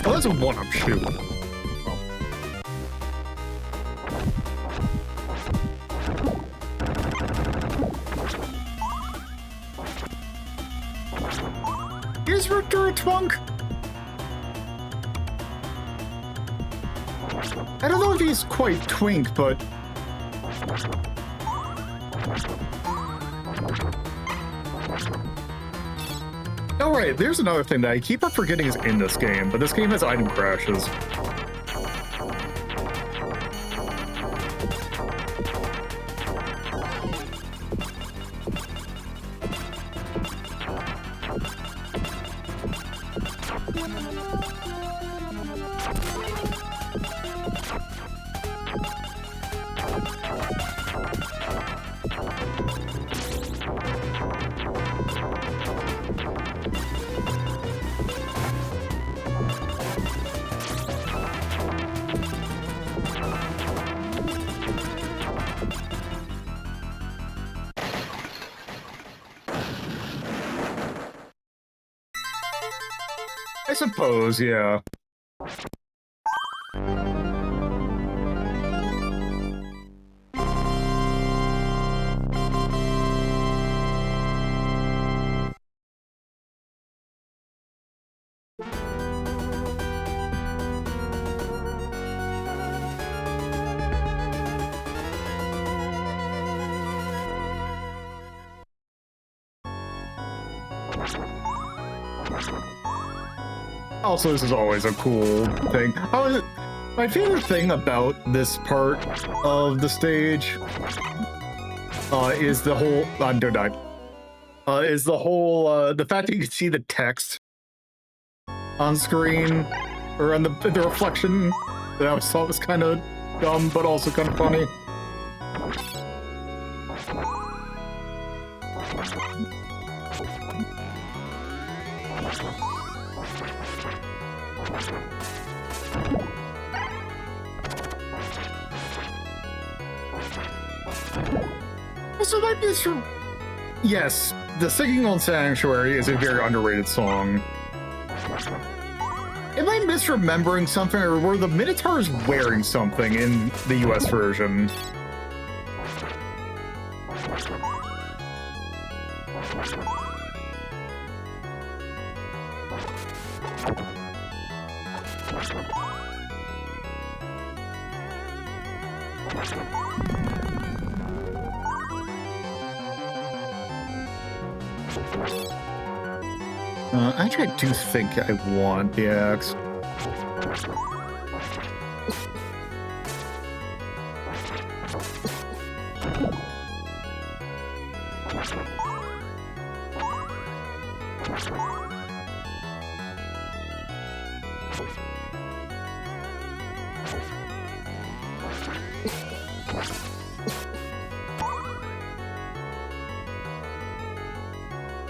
Oh, that's a one-up shoot. Is Richter a twunk? I don't know if he's quite twink, but... Oh, right, there's another thing that I keep on forgetting is in this game, but this game has item crashes. I suppose, yeah. Also, this is always a cool thing. My favorite thing about this part of the stage is the whole... the fact that you can see the text on screen, or on the reflection, that I thought was kind of dumb, but also kind of funny. Also, might be true. Yes, the Singing on Sanctuary is a very underrated song. Am I misremembering something, or were the Minotaurs wearing something in the US version? Actually, I do think I want the axe.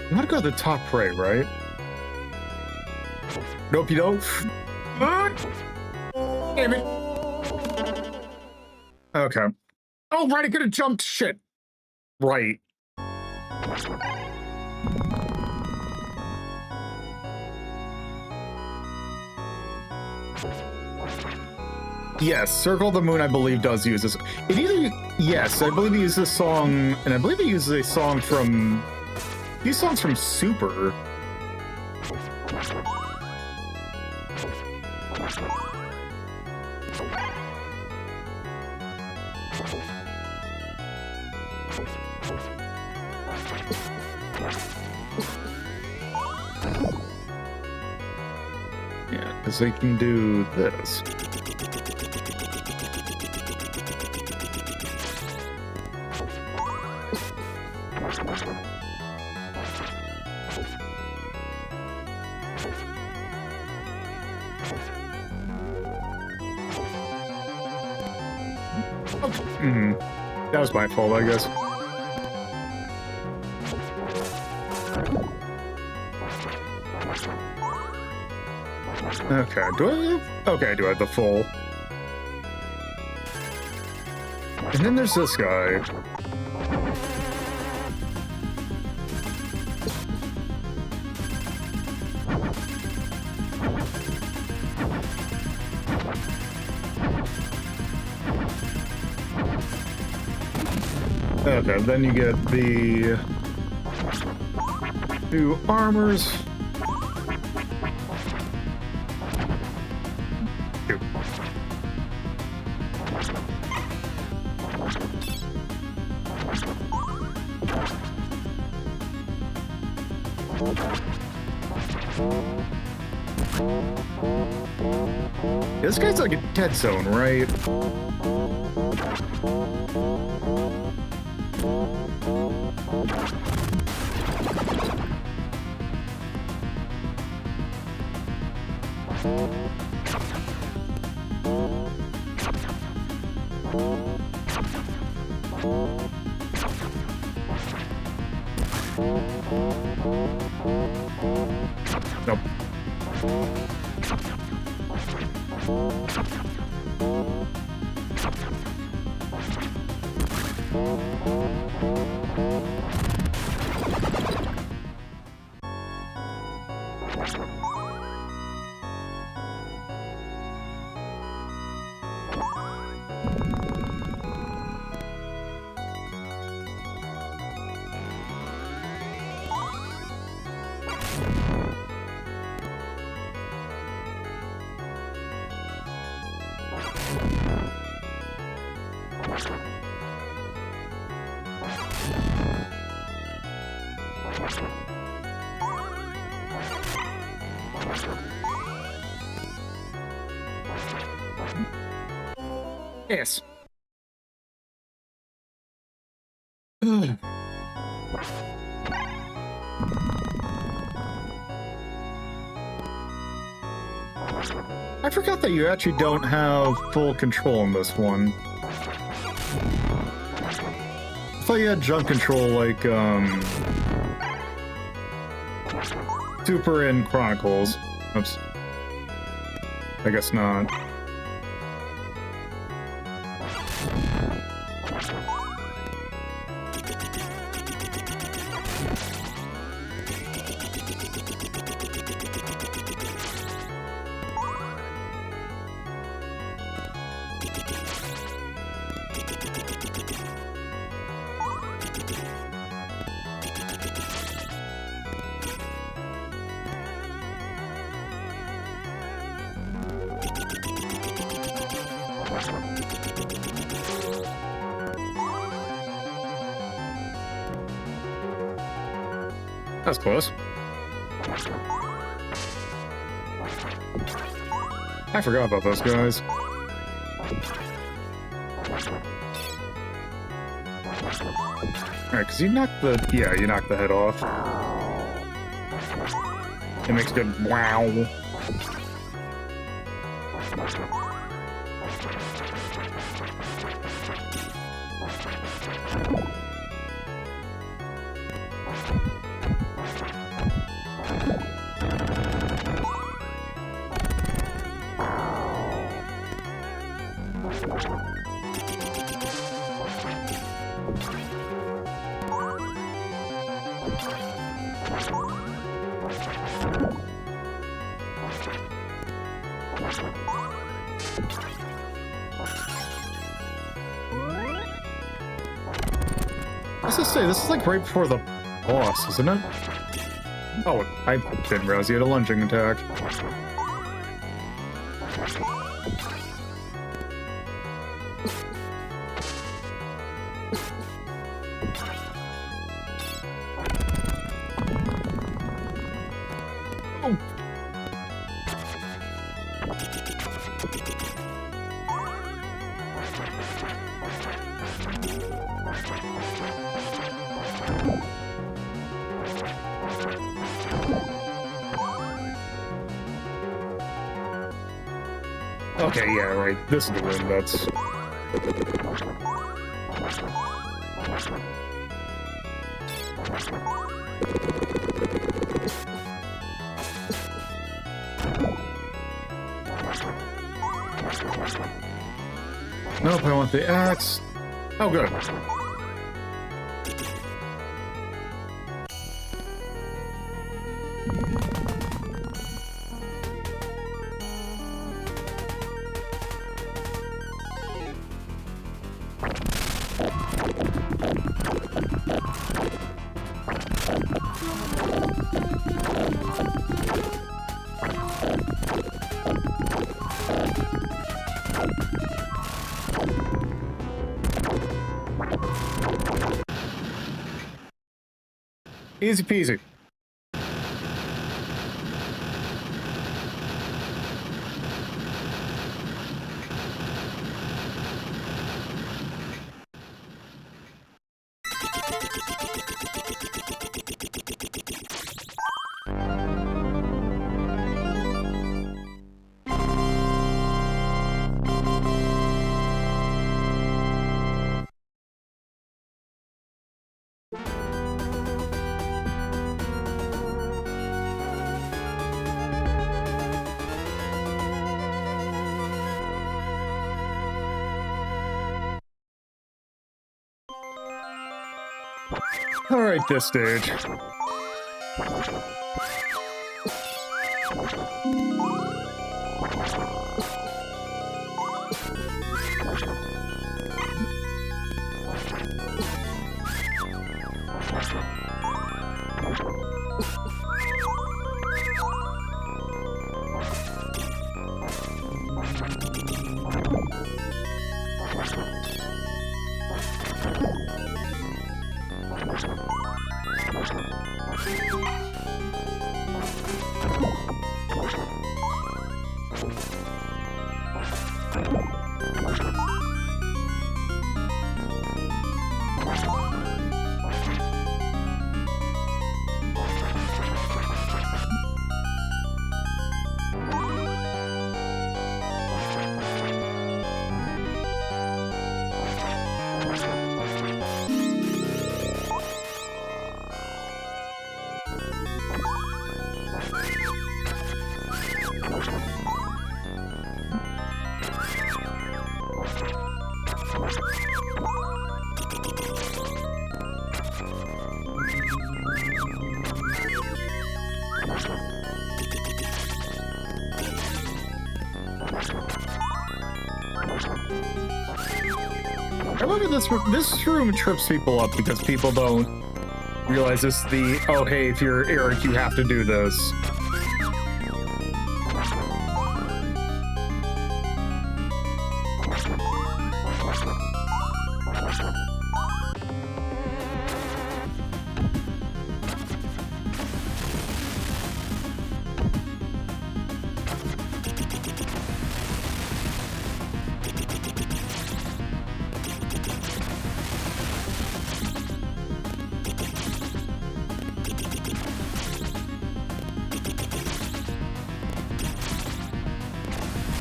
I'm gonna go to the top right, right? Nope, you don't. Damn it. Okay. Oh, right, I could have jumped. Shit. Right. Yes, Circle of the Moon, I believe, does use this. It either, yes, I believe he uses this song, and I believe he uses a song from, these songs from Super. Yeah, because they can do this. That was my fault, I guess. Okay, do I have? Okay, I do have the full. And then there's this guy. Okay, then you get the two armors. Two. This guy's like a dead zone, right? Nope. Yes. I forgot that you actually don't have full control in this one. I thought you had jump control like, Super in Chronicles. Oops. I guess not. That's close. I forgot about those guys. Alright, because you knocked the... Yeah, you knocked the head off. It makes good wow. Let's just say, this is like right before the boss, isn't it? Oh, I didn't realize he had a lunging attack. Oh. Okay, yeah, right. This is the room that's... Nope, I want the axe. Oh, good. Easy peasy. Alright, this stage. I love it. This room trips people up because people don't realize this is the, oh, hey, if you're Eric, you have to do this.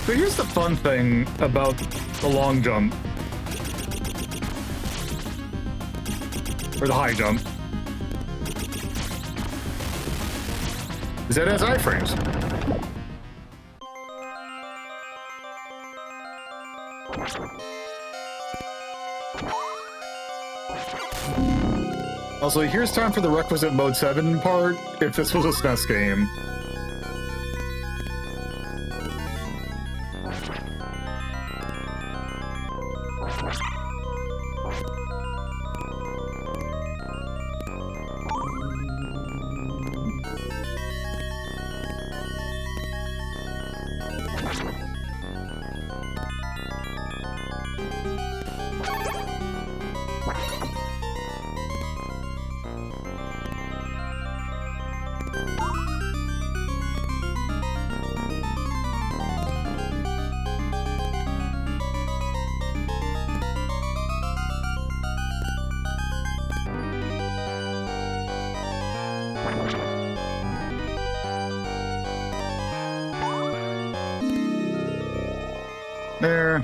So here's the fun thing about the long jump. Or the high jump. Is that it has iframes. Also, here's time for the requisite Mode 7 part, if this was a SNES game. There.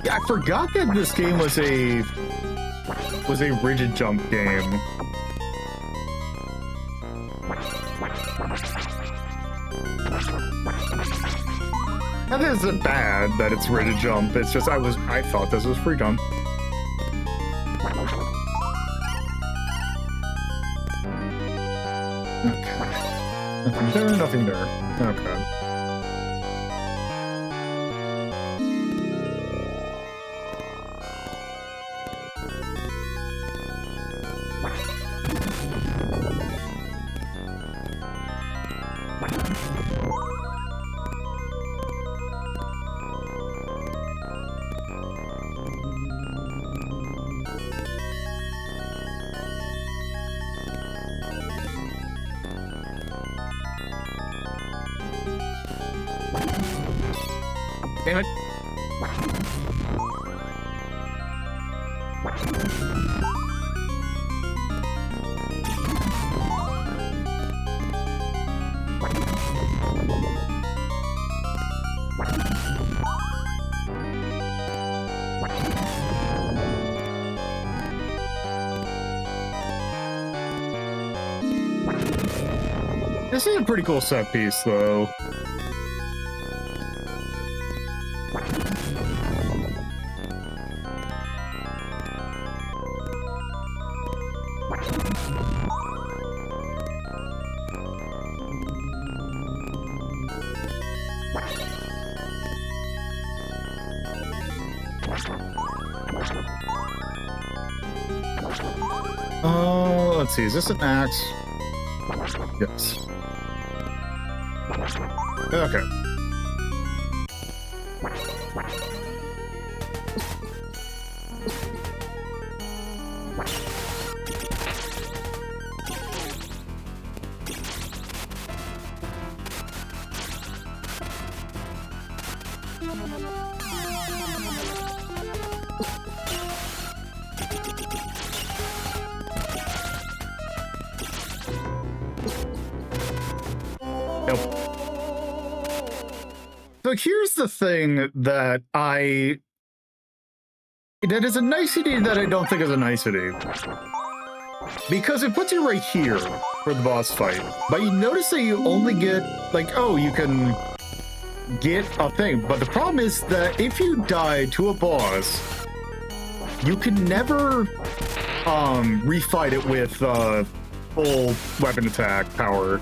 Yeah, I forgot that this game was a rigid jump game. That isn't bad that it's rigid jump. It's just I thought this was free jump. Okay. Nothing there, nothing there. Okay. Damn it. This is a pretty cool set piece, though. Let's see, is this an axe? Yes. Okay. So here's the thing that is a nicety that I don't think is a nicety. Because it puts you right here for the boss fight. But you notice that you only get, like, oh, you can get a thing. But the problem is that if you die to a boss, you can never refight it with full weapon attack power.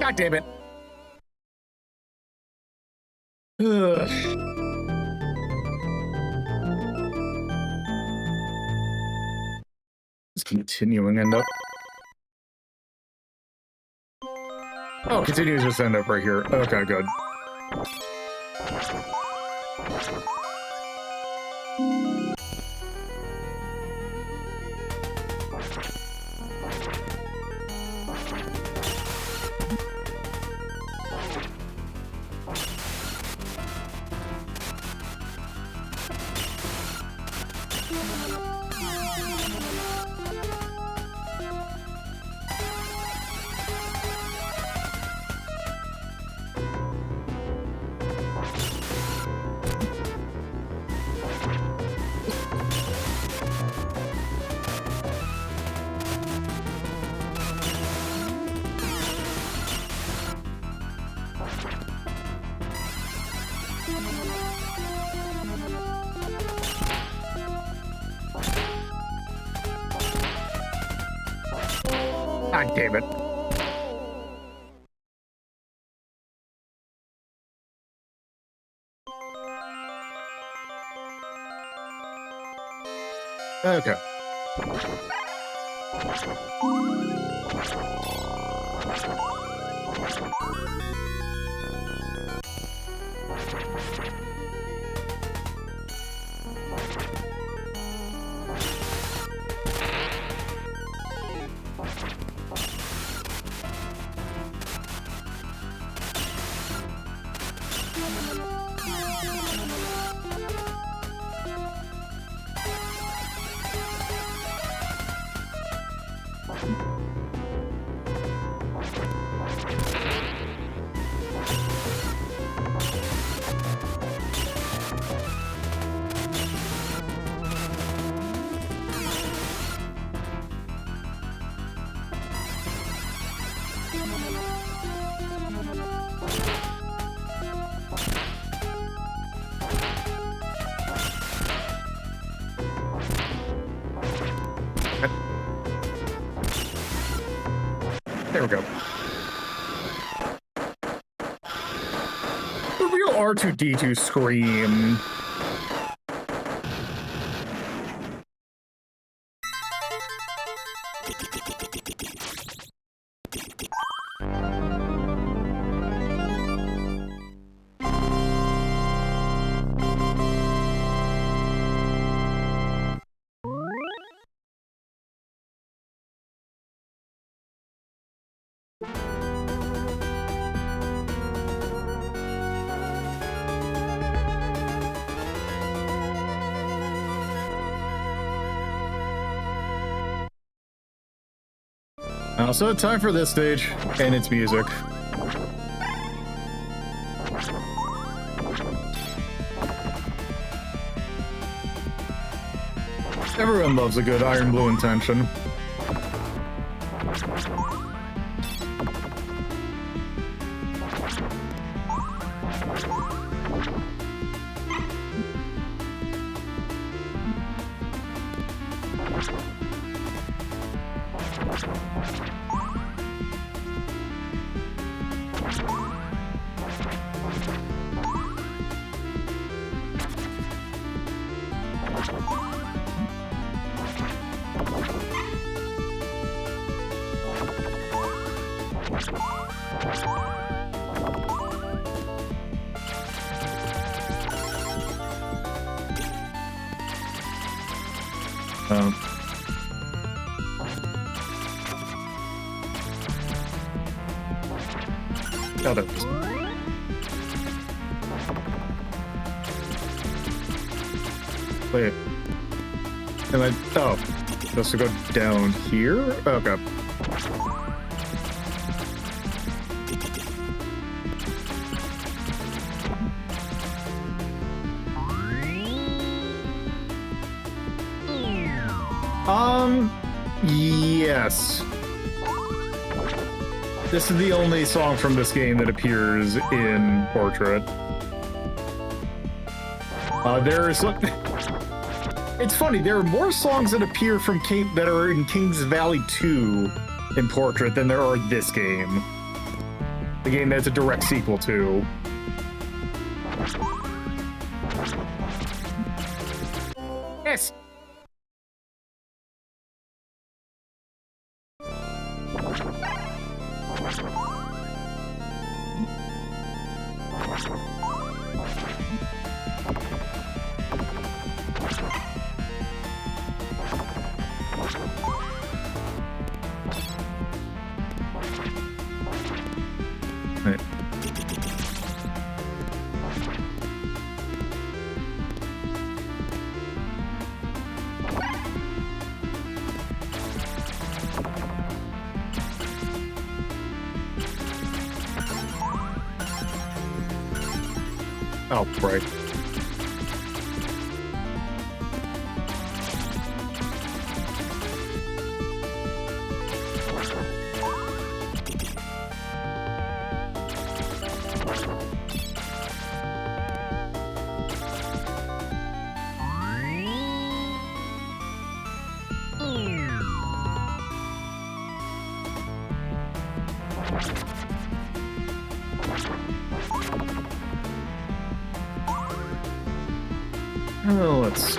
God damn it. Ugh. Just continuing end up. Oh, continues just end up right here. Okay, good. God damn it. Okay. There we go. The real R2-D2 scream. Also, time for this stage and its music. Everyone loves a good Iron Blue Intention. Oh, there it is. Wait. Am I... Oh. Supposed to go down here? Okay. Yes. This is the only song from this game that appears in Portrait. There's... It's funny, there are more songs that appear from that are in King's Valley 2 in Portrait than there are in this game. The game that's a direct sequel to. Yes! Right. Oh, right. Oh, let's...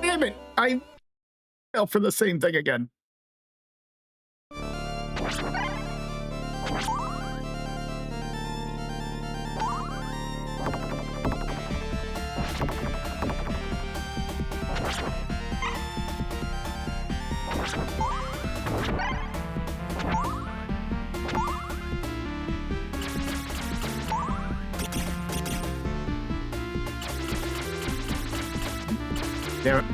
Damn it! I fell for the same thing again. Damn it.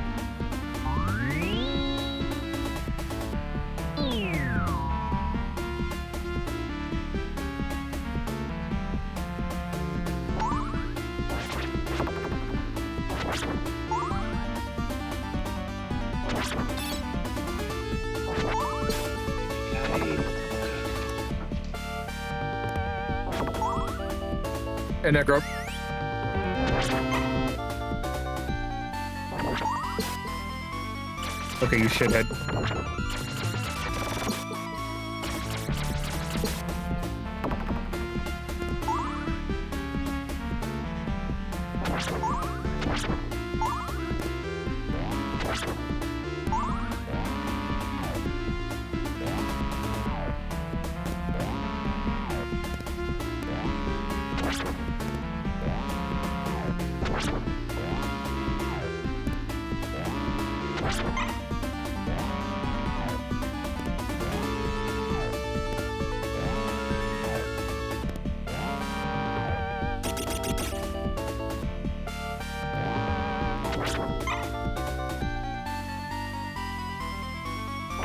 And Necro. Okay, you shithead.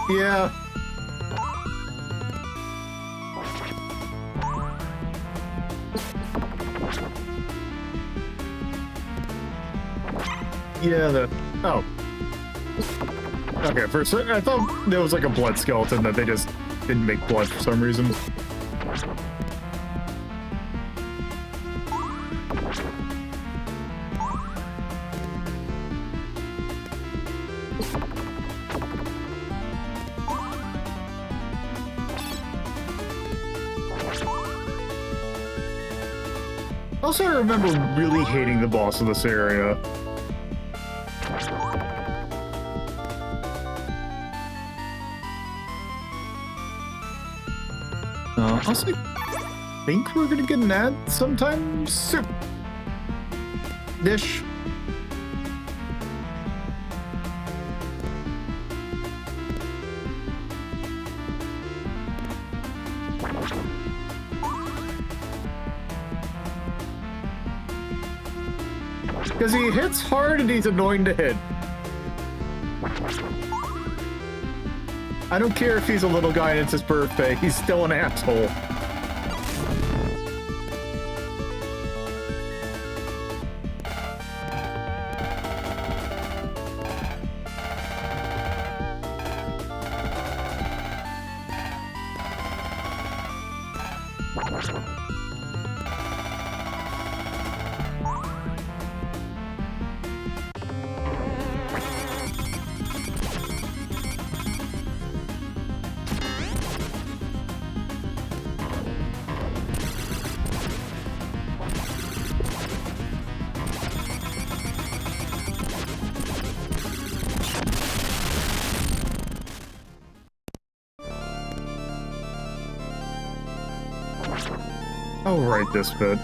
Yeah. Yeah, the... Oh. Okay, for a second, I thought there was like a blood skeleton that they just didn't make blood for some reason. Also, I remember really hating the boss of this area. Also, I think we're gonna get an ad sometime soon. Dish. Because he hits hard and he's annoying to hit. I don't care if he's a little guy and it's his birthday, he's still an asshole. Oh, right, this bit.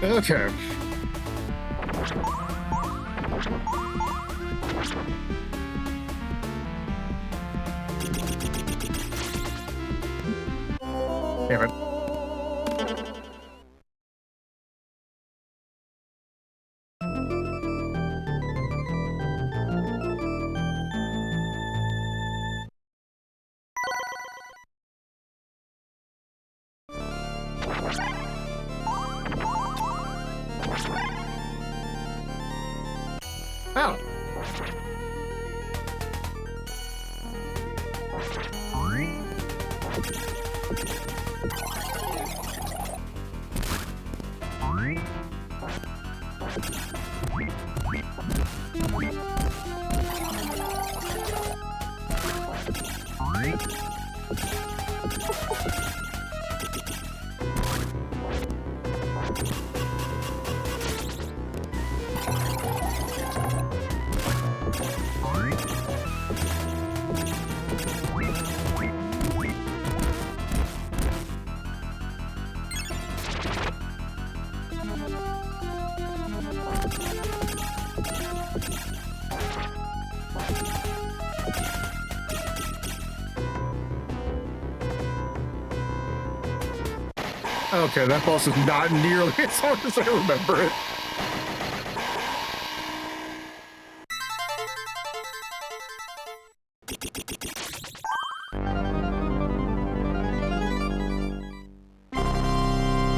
Okay. Damn it. Oh. Okay, that boss is not nearly as hard as I remember it.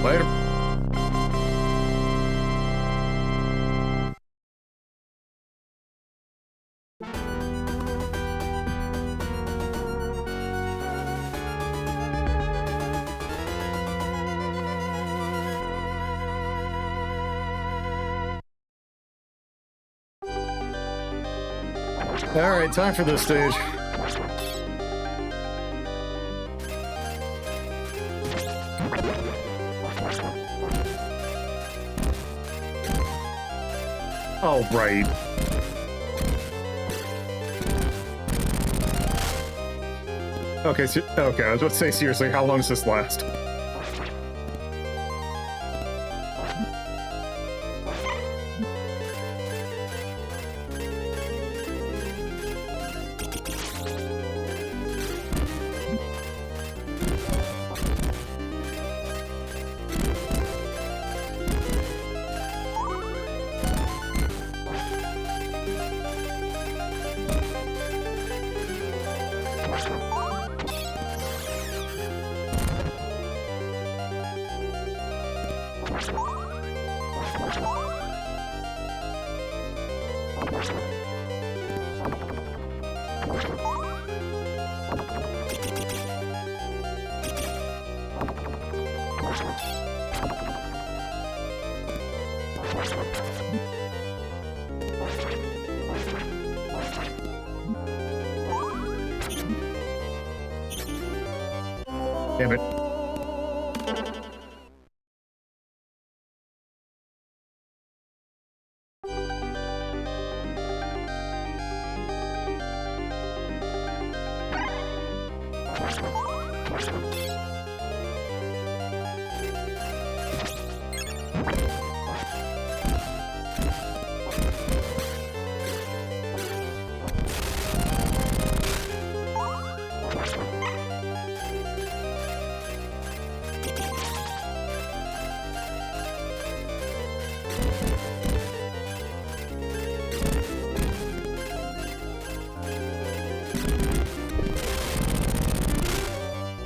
Later. All right, time for this stage. Oh, right. Okay, okay, I was about to say, seriously, how long does this last? Damn it.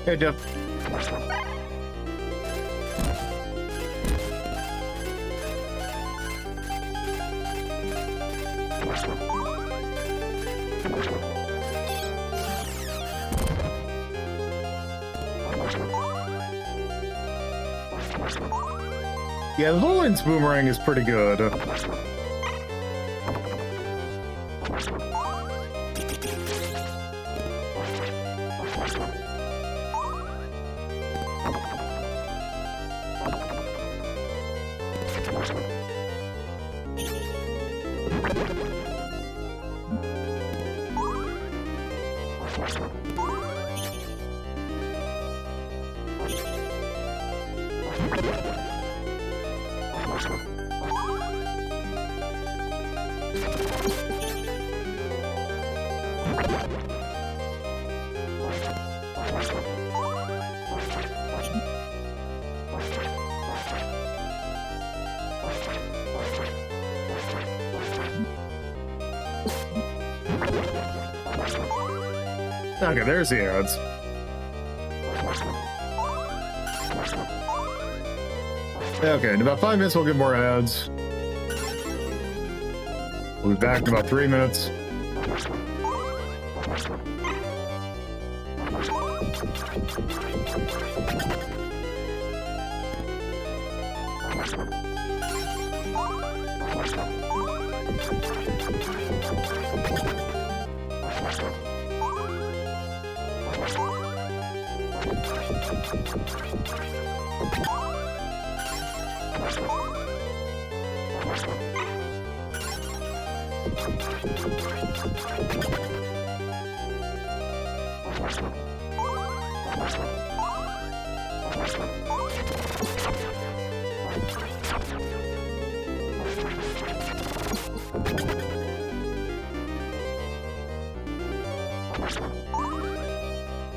Hey, Jeff. Yeah, Lolin's boomerang is pretty good. Okay, there's the ads. Okay, in about 5 minutes we'll get more ads. We'll be back in about 3 minutes.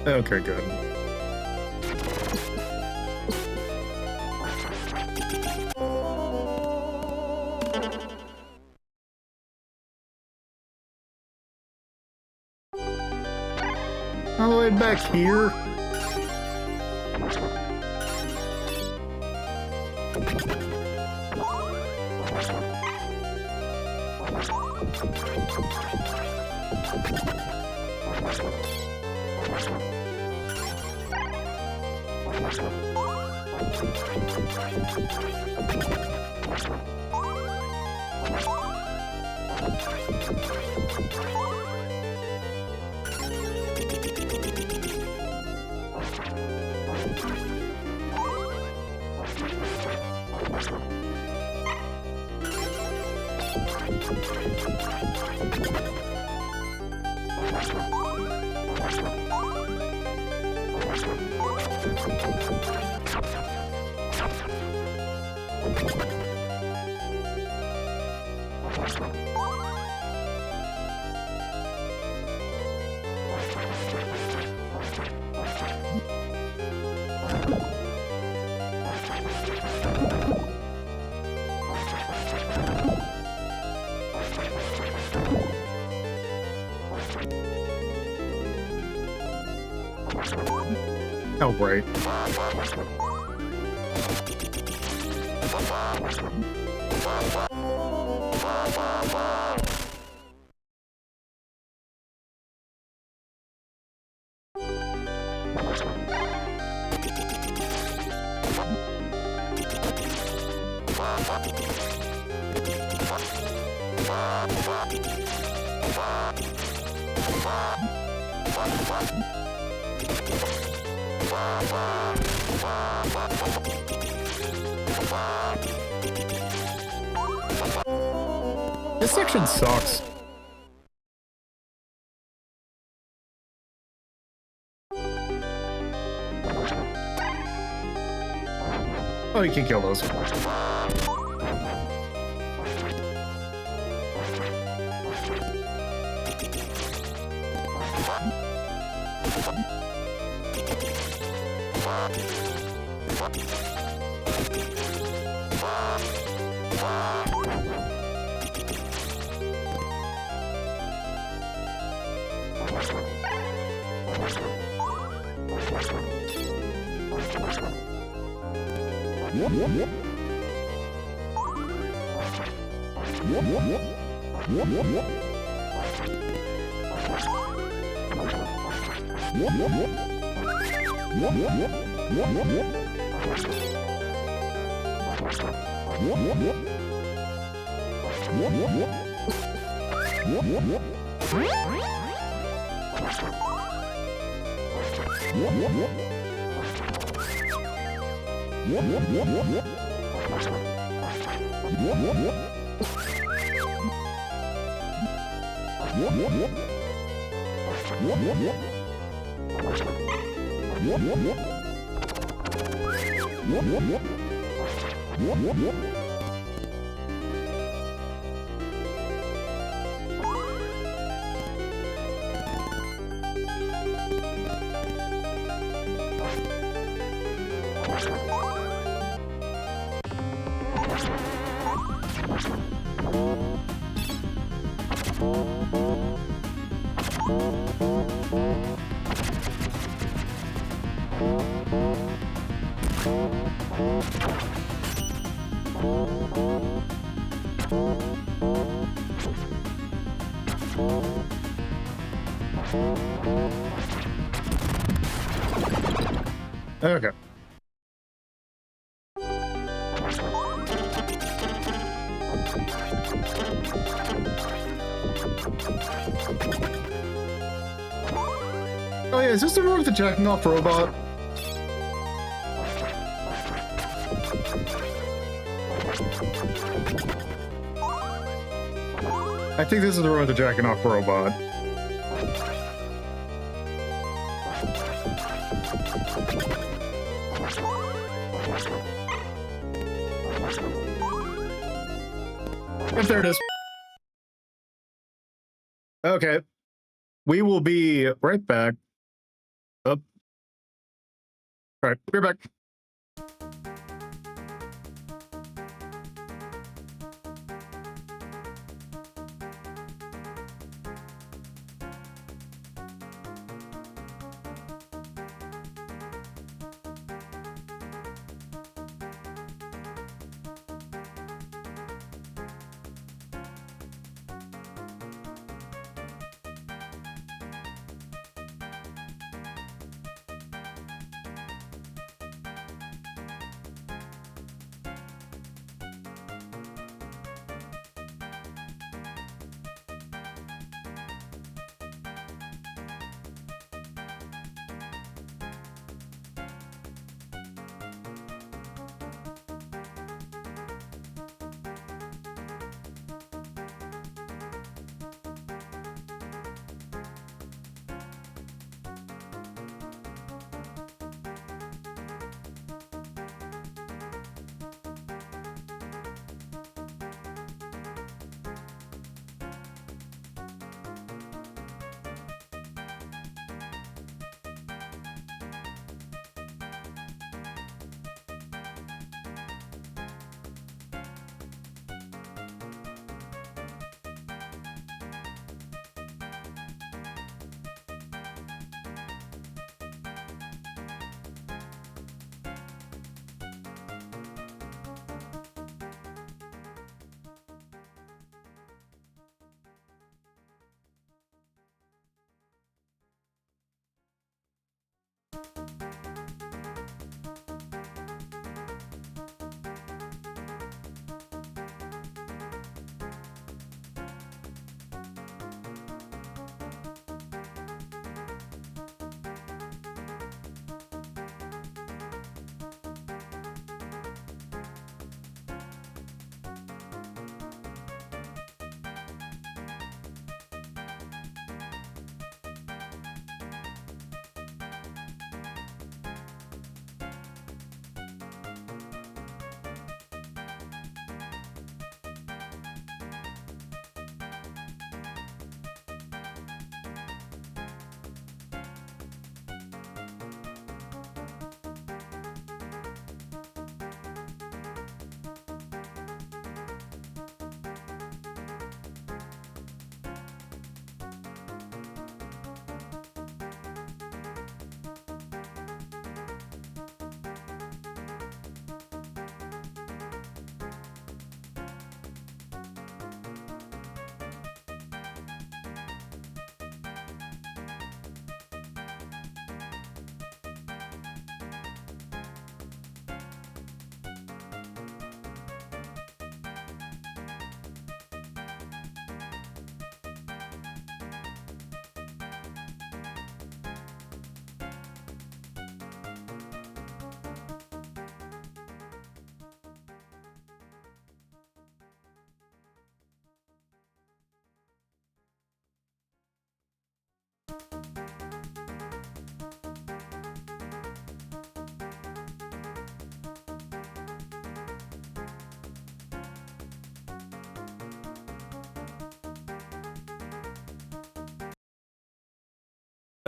Okay, good. All the way back here. Oh, great. This section sucks. Oh, you can kill those. Okay. Oh yeah, is this the room with the jacking off robot? I think this is the room with the jacking off robot. Yep, there it is. Okay. We will be right back. Up. All right, we're back.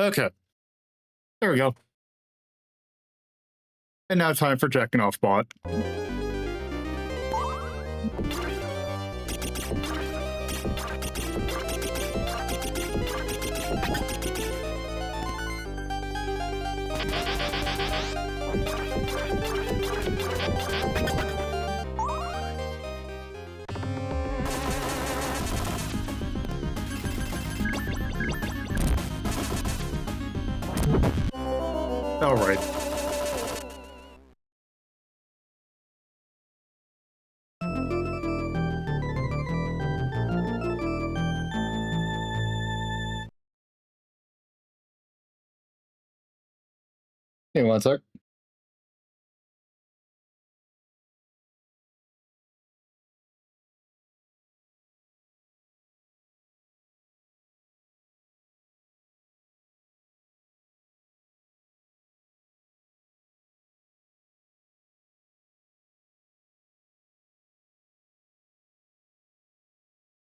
Okay. There we go. And now time for checking off bot. All right. Hey, one sec.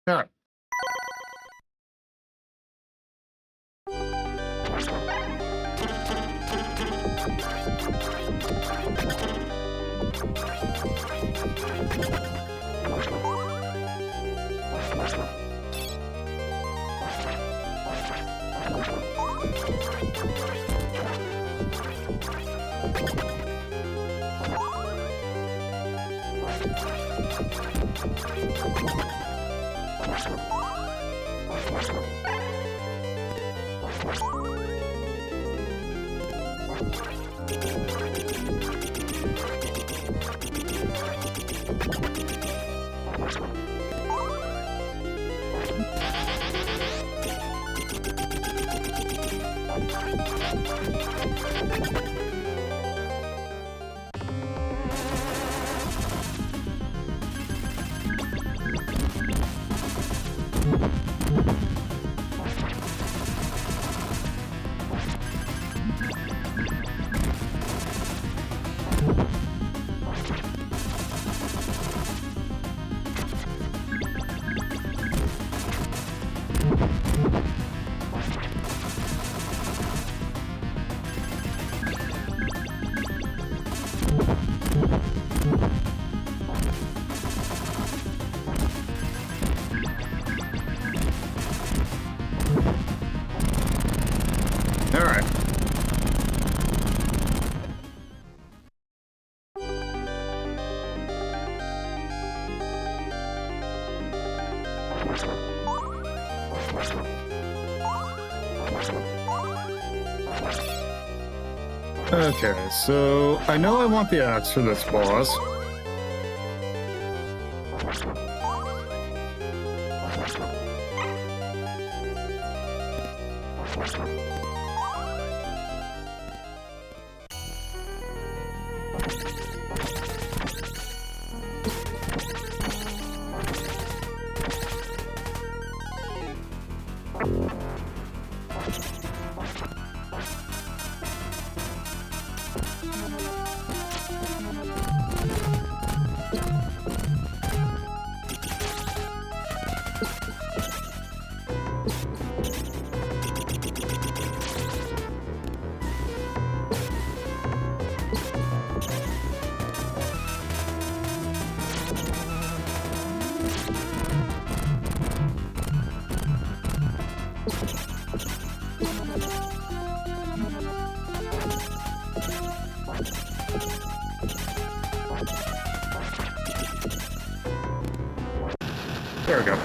All right. All right. Okay, so I know I want the axe for this boss. There we go.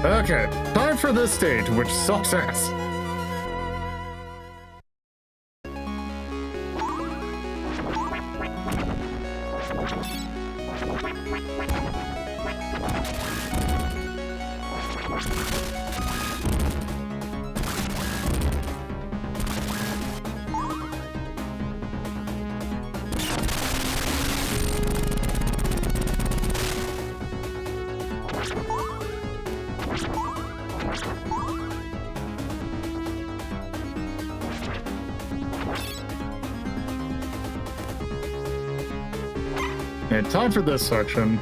Okay, time for this stage, which sucks ass. And time for this section.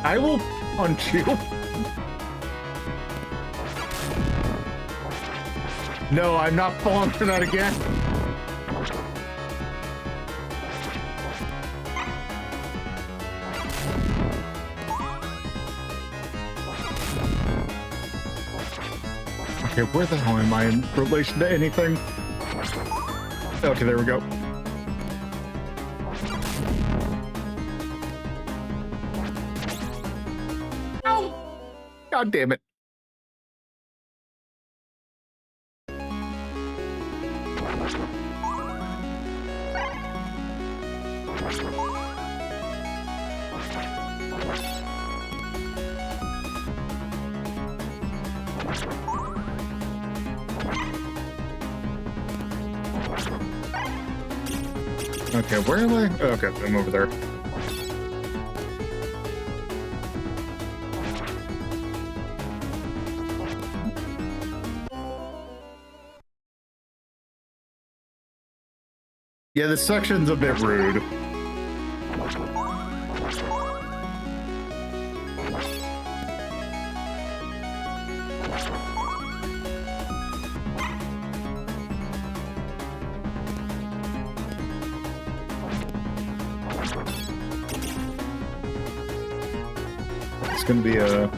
I will punch you. No, I'm not falling for that again. Okay, where the hell am I in relation to anything? Okay, there we go. Ow! God damn it. Okay, where am I? Okay, I'm over there. Yeah, this section's a bit rude. It's gonna be a...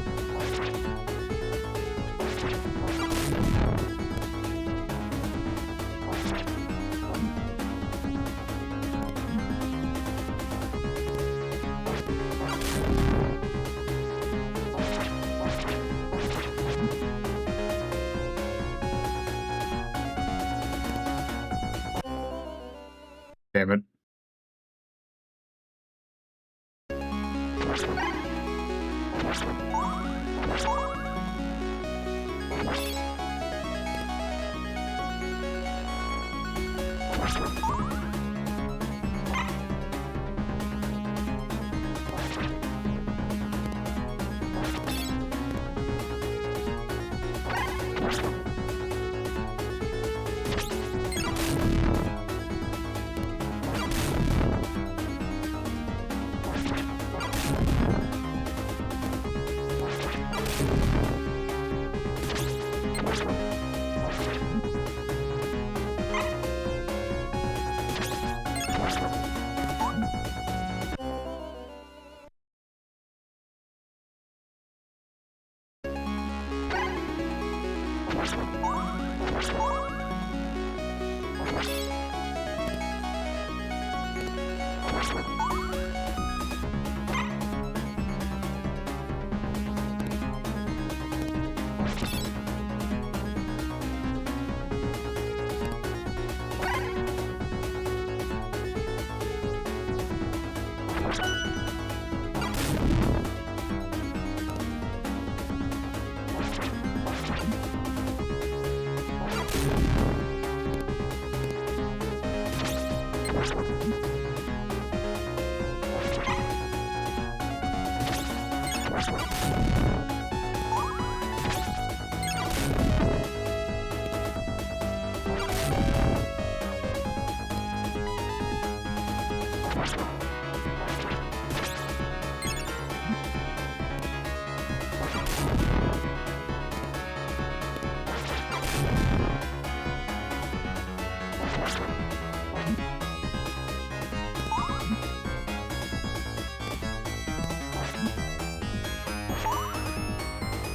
Damn it.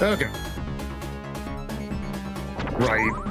Okay. Right.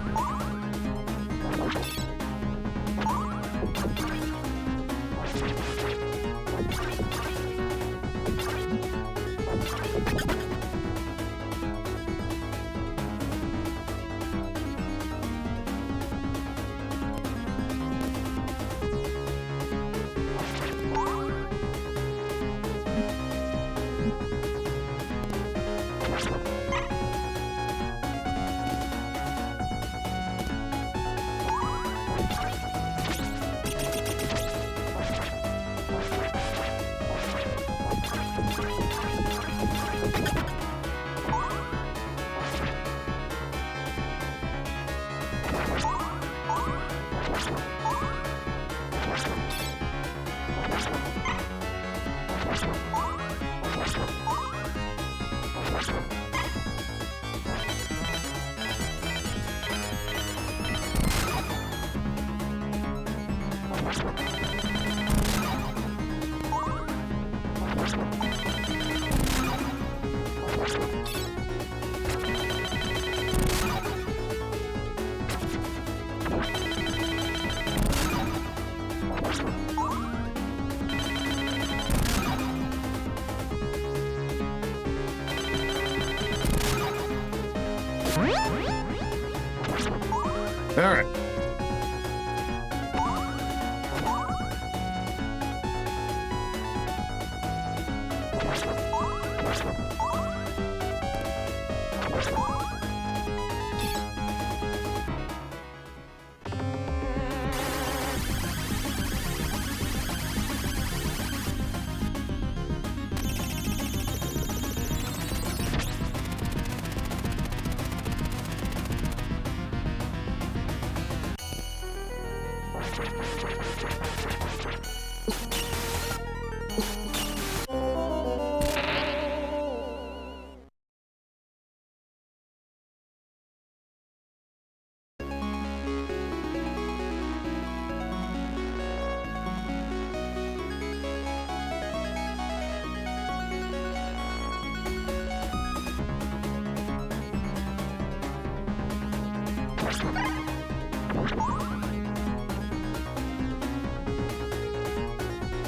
All right.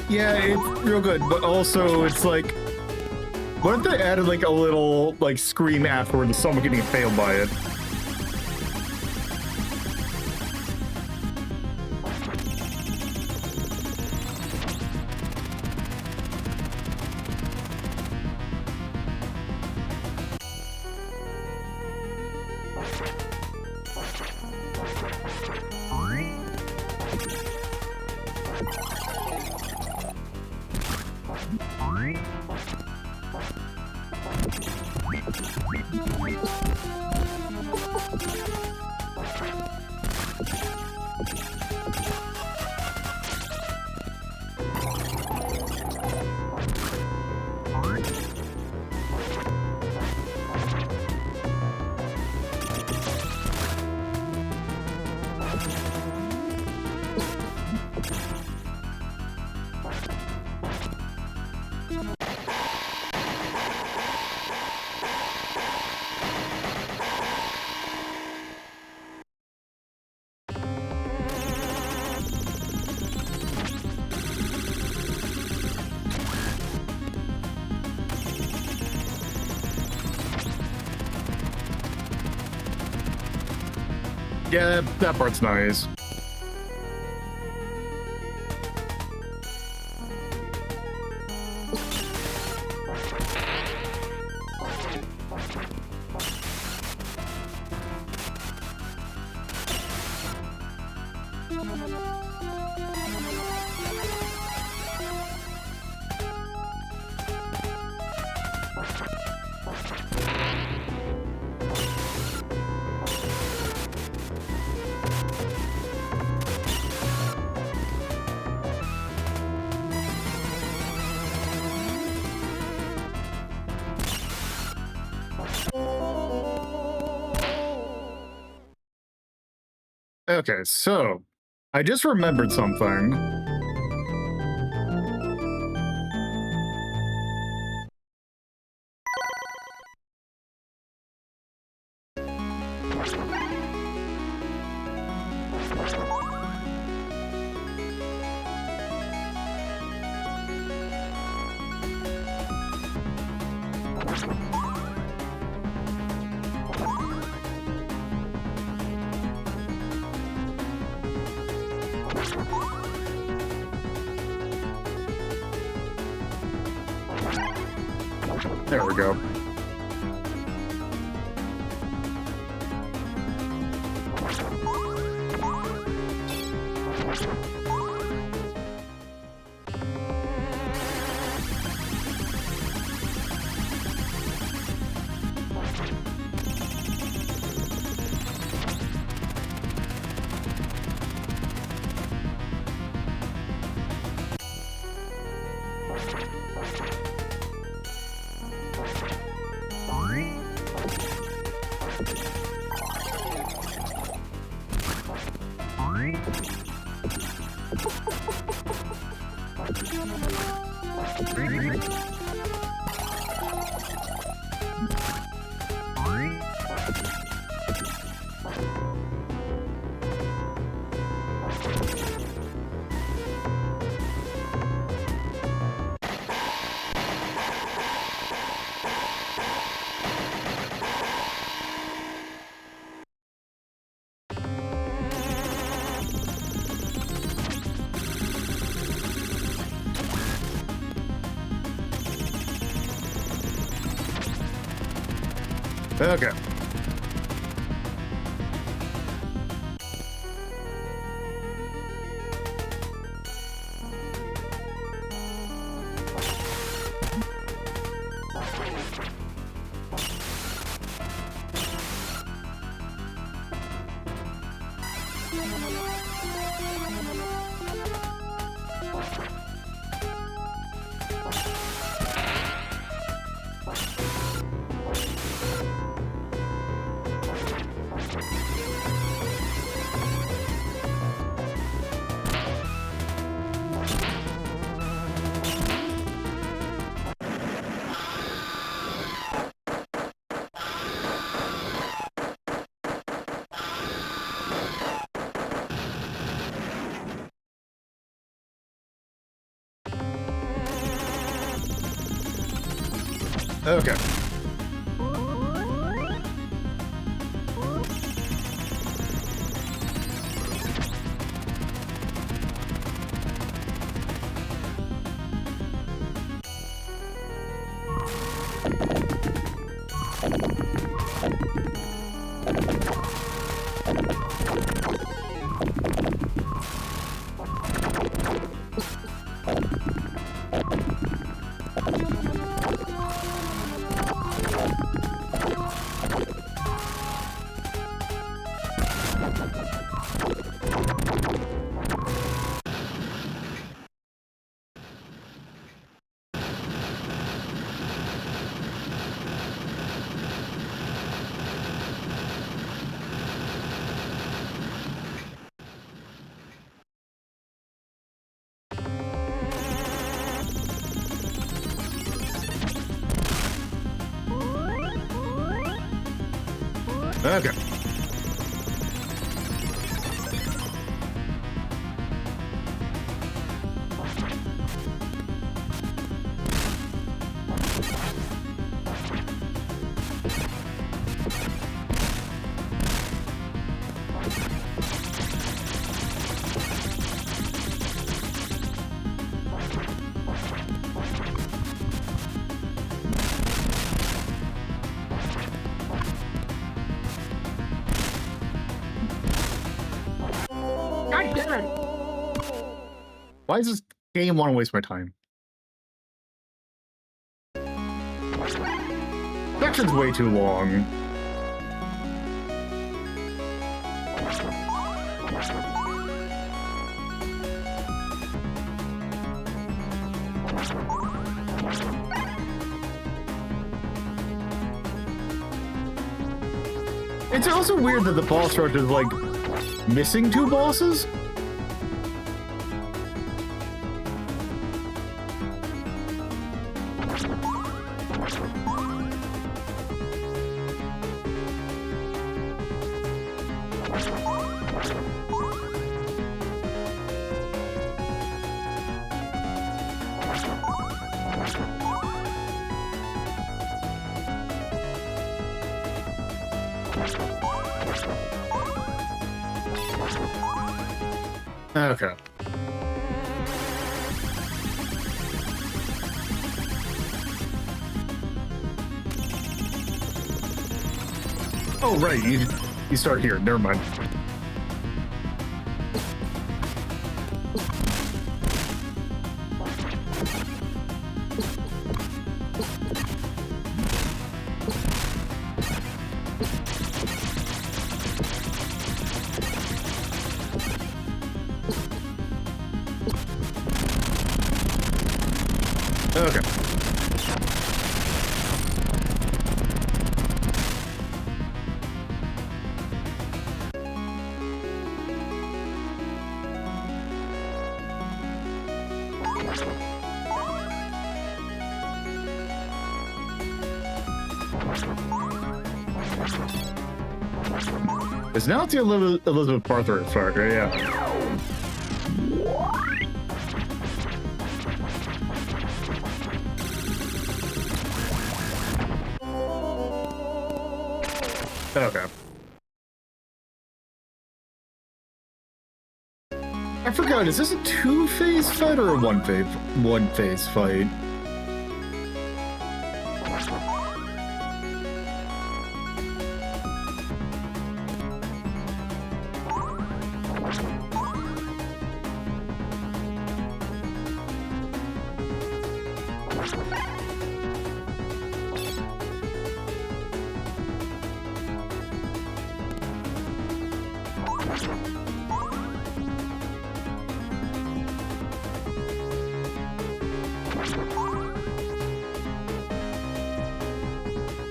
Yeah, it's real good, but also it's like, what if they added like a little like scream afterward to someone getting failed by it? Yeah, that part's nice. Okay, so I just remembered something. There we go. Okay. Okay. Okay. God damn it! Why does this game want to waste my time? Section's way too long. It's also weird that the boss rush is like missing two bosses. Okay. Oh, right, you start here. Never mind. Okay. It's now the Elizabeth Barker effect, right? Yeah. Okay. I forgot, is this a two-phase fight or a one-phase fight?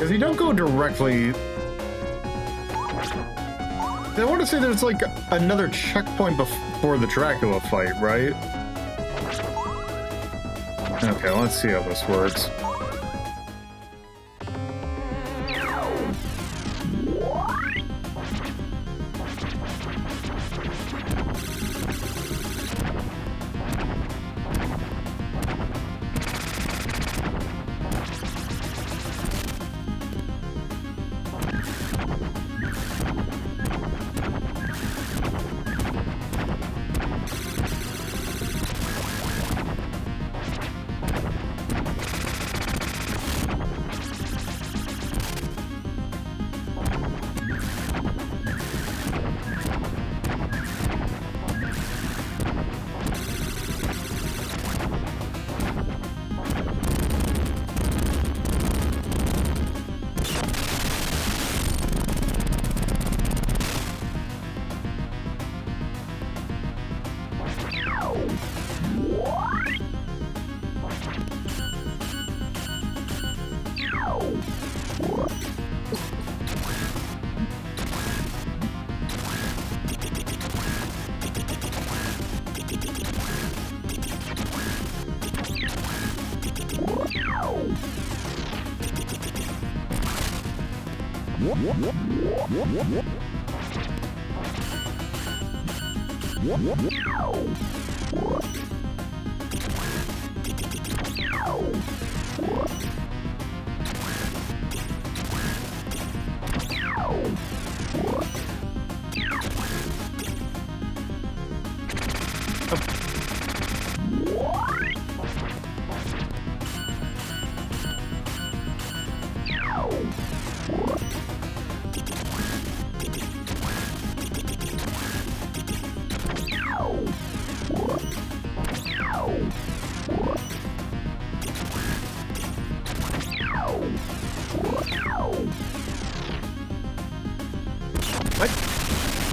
Because you don't go directly... I want to say there's like another checkpoint before the Dracula fight, right? Okay, let's see how this works.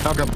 How come?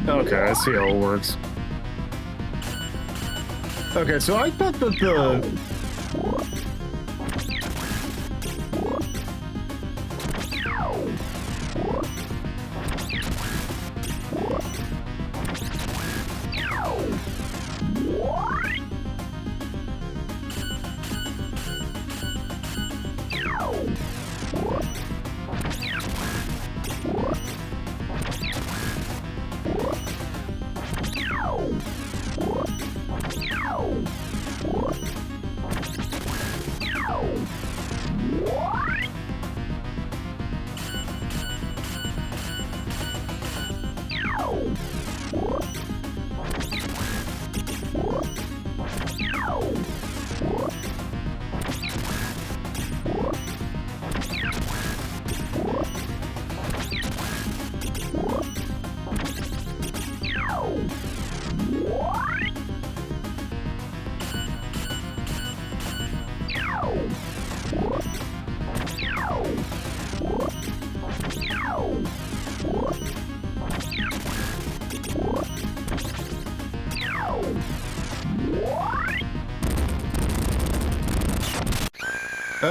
Okay, I see how it works. Okay, so I thought that the...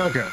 Okay.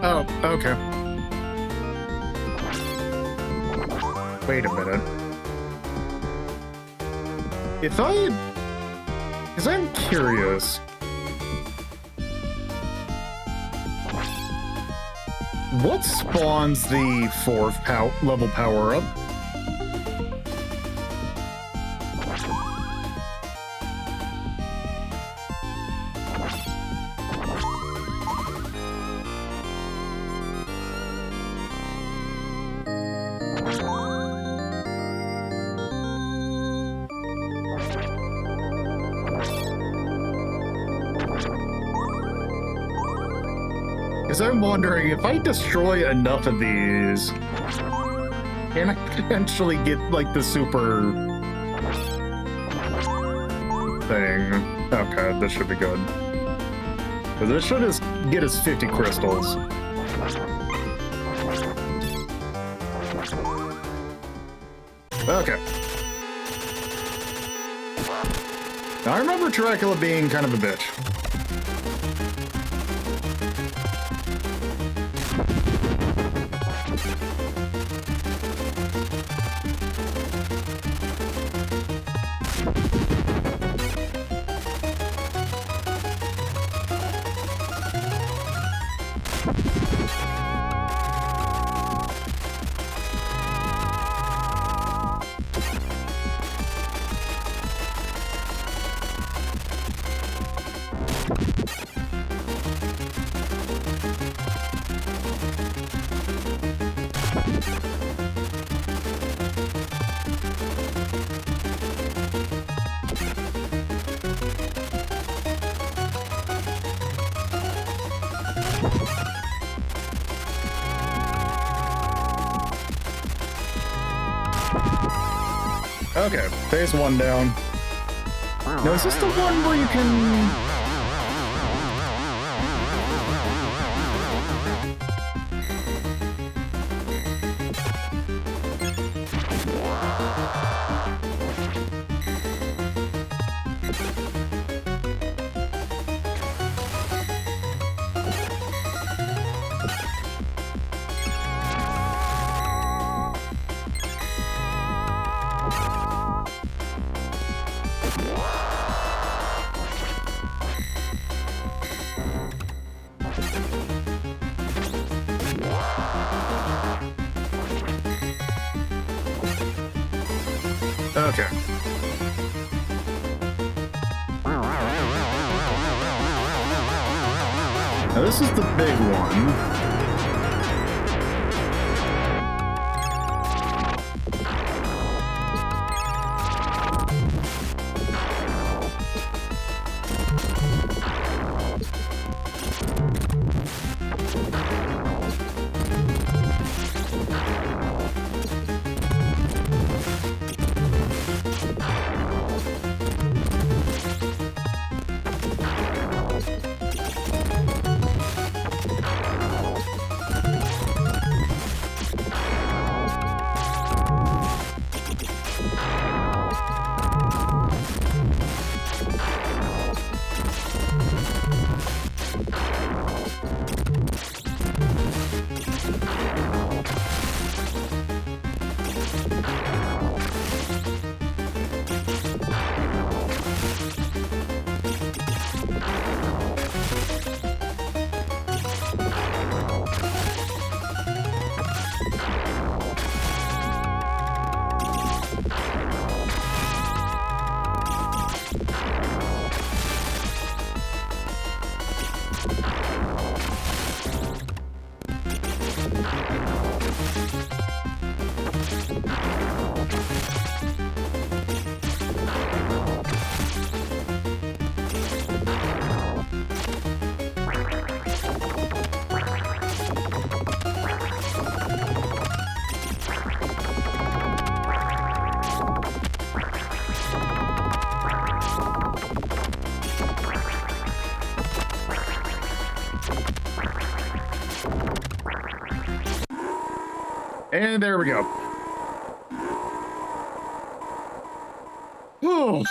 Oh, okay. Wait a minute. Because I'm curious. What spawns the 4th level power-up? Because I'm wondering, if I destroy enough of these, can I potentially get, like, the super thing? Okay, this should be good. Because this should get us 50 crystals. Okay. Now, I remember Dracula being kind of a bitch. Okay, phase 1 down. Now, is this the one where you can... Okay. Now this is the big one. And there we go. Whew.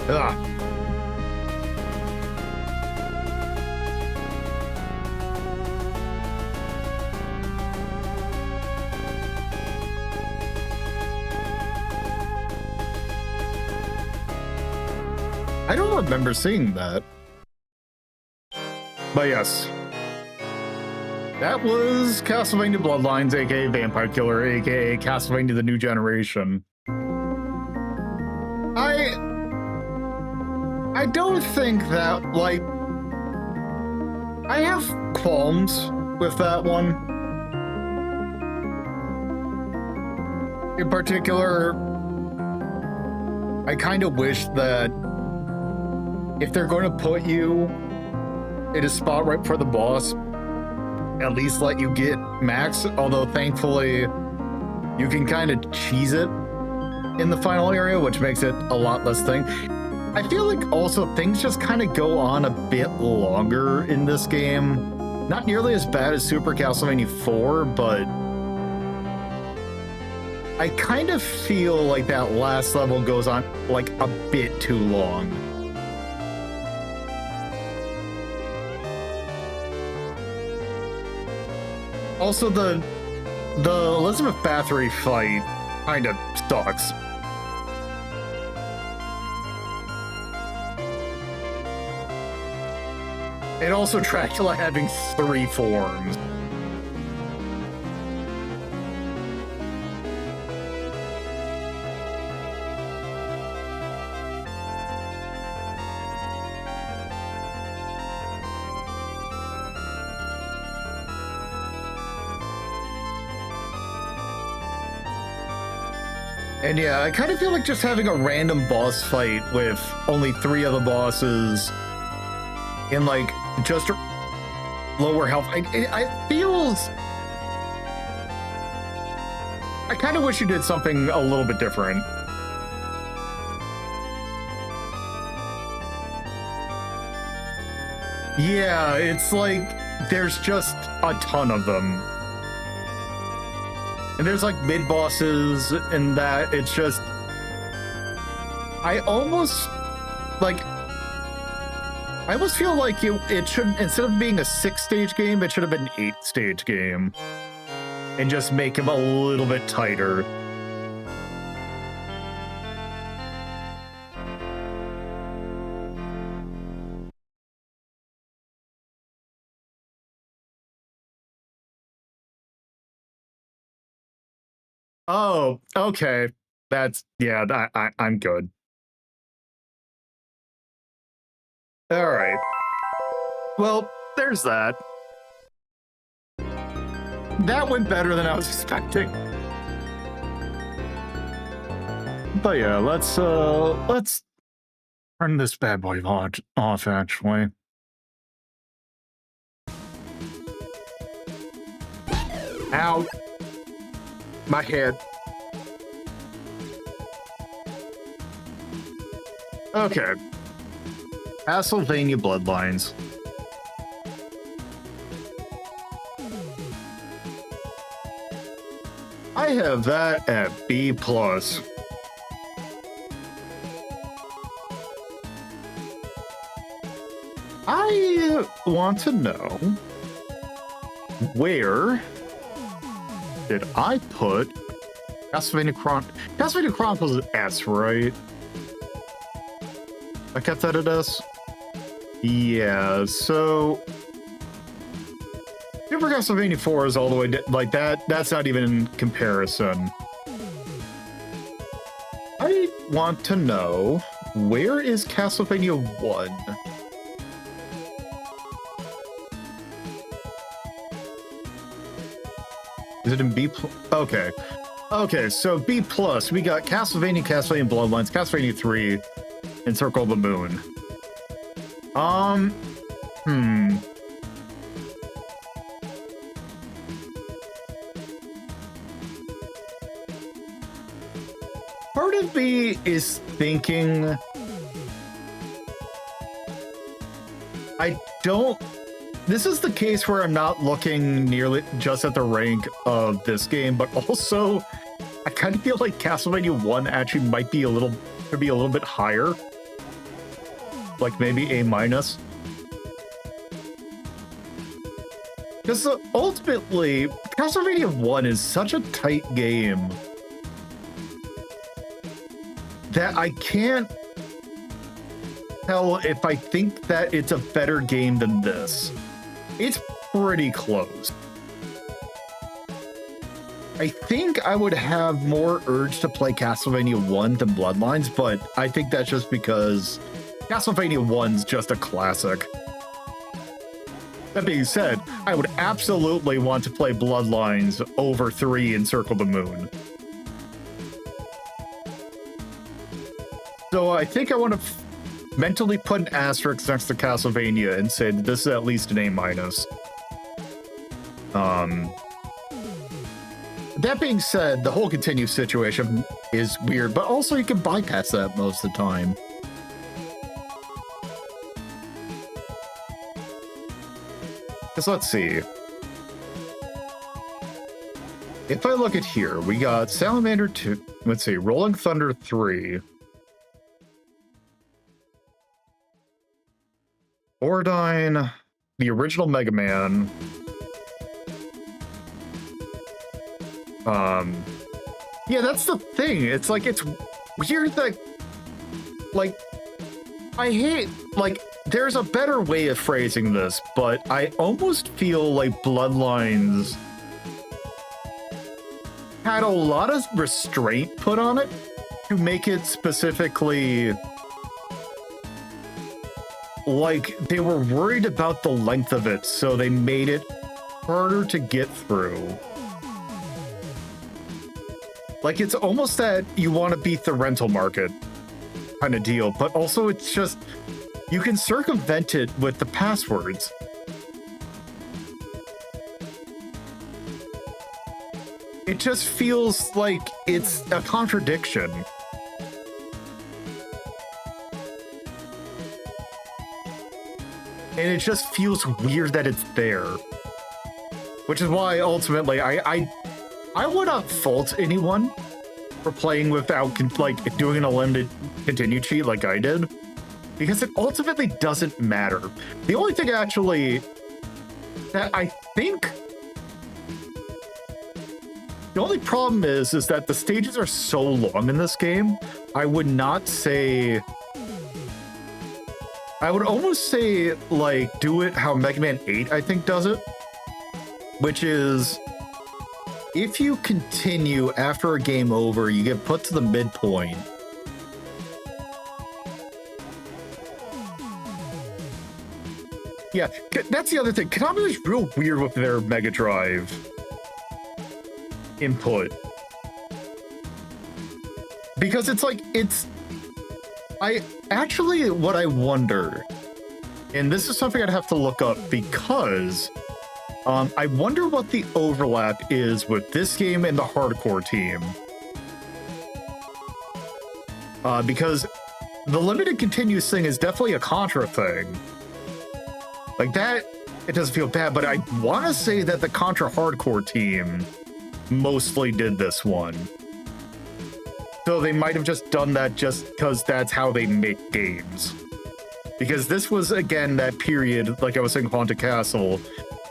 Ugh. I don't remember seeing that. But yes. That was Castlevania Bloodlines, aka Vampire Killer, aka Castlevania the New Generation. I don't think that, like, I have qualms with that one. In particular, I kind of wish that if they're going to put you in a spot right for the boss, at least let you get max, although thankfully you can kind of cheese it in the final area, which makes it a lot less thing. I feel like also things just kind of go on a bit longer in this game. Not nearly as bad as Super Castlevania 4, but I kind of feel like that last level goes on like a bit too long. Also, the Elizabeth Bathory fight kind of sucks. And also Dracula having 3 forms. And yeah, I kind of feel like just having a random boss fight with only 3 other bosses in like just lower health. I feels. I kind of wish you did something a little bit different. Yeah, it's like there's just a ton of them. And there's like mid bosses and that it's just. I almost feel like it should, instead of being a 6-stage game, it should have been an 8-stage game. And just make him a little bit tighter. Oh, okay. That's, yeah, I'm good. All right. Well, there's that. That went better than I was expecting. But yeah, let's turn this bad boy off actually. Ow. My head. Okay. Castlevania Bloodlines. I have that at B+. I want to know, where did I put Castlevania Chronicles is S, right? I kept that at S? Yeah, so Super Castlevania 4 is all the way like that. That's not even in comparison. I want to know, where is Castlevania 1? Is it in B+? Okay. Okay, so B+, we got Castlevania, Castlevania Bloodlines, Castlevania 3, and Circle of the Moon. Part of me is thinking this is the case where I'm not looking nearly just at the rank of this game, but also I kind of feel like Castlevania 1 actually might be a little bit higher. Like maybe A-. Because ultimately, Castlevania 1 is such a tight game that I can't tell if I think that it's a better game than this. It's pretty close. I think I would have more urge to play Castlevania 1 than Bloodlines, but I think that's just because Castlevania 1's just a classic. That being said, I would absolutely want to play Bloodlines over 3 and Circle the Moon. So I think I want to mentally put an asterisk next to Castlevania and say that this is at least an A-. That being said, the whole continue situation is weird, but also you can bypass that most of the time. Because let's see. If I look at here, we got Salamander 2, let's see, Rolling Thunder 3. Ordyne, the original Mega Man. Yeah, that's the thing. It's like, it's weird that, like, I hate, like, there's a better way of phrasing this, but I almost feel like Bloodlines had a lot of restraint put on it to make it specifically like they were worried about the length of it, so they made it harder to get through. Like, it's almost that you want to beat the rental market kind of deal, but also it's just, you can circumvent it with the passwords. It just feels like it's a contradiction. And it just feels weird that it's there. Which is why, ultimately, I would not fault anyone for playing without, like, doing an unlimited continue cheat like I did. Because it ultimately doesn't matter. The only thing, actually, that I think... The only problem is that the stages are so long in this game, I would not say... I would almost say, like, do it how Mega Man 8, I think, does it. Which is, if you continue after a game over, you get put to the midpoint. Yeah, that's the other thing. Konami was real weird with their Mega Drive input. Because it's like, what I wonder, and this is something I'd have to look up because I wonder what the overlap is with this game and the hardcore team. Because the limited continuous thing is definitely a Contra thing. Like that, it doesn't feel bad, but I want to say that the Contra hardcore team mostly did this one. So they might have just done that just because that's how they make games. Because this was, again, that period, like I was saying, Haunted Castle,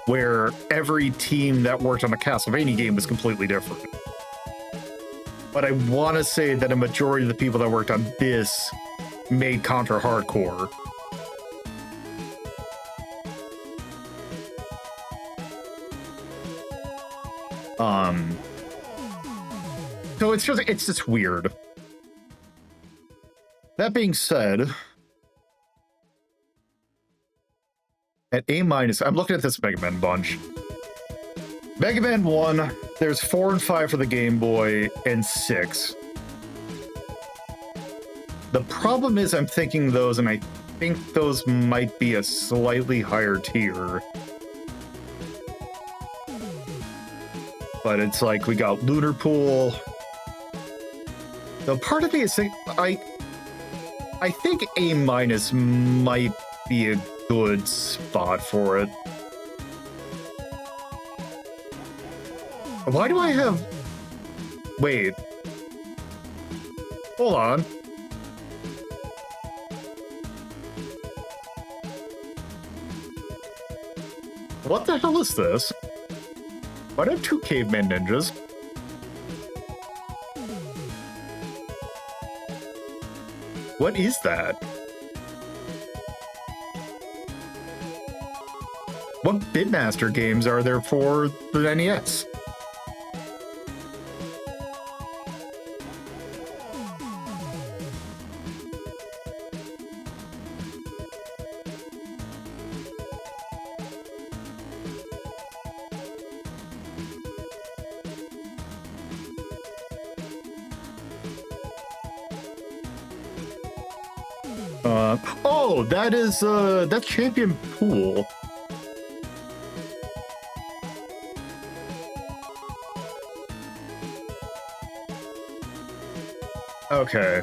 where every team that worked on a Castlevania game was completely different. but I want to say that a majority of the people that worked on this made Contra Hardcore. So it's just weird. That being said, at A-, I'm looking at this Mega Man bunch. Mega Man 1, there's 4 and 5 for the Game Boy, and 6. The problem is I'm thinking those, and I think those might be a slightly higher tier. But it's like, we got Lunar Pool. Though part of me is thinking, I think A- might be a good spot for it. Why do I have... Wait. Hold on. What the hell is this? Why do I have 2 caveman ninjas? What is that? What Bitmaster games are there for the NES? Oh, that is, that's Champion Pool. Okay.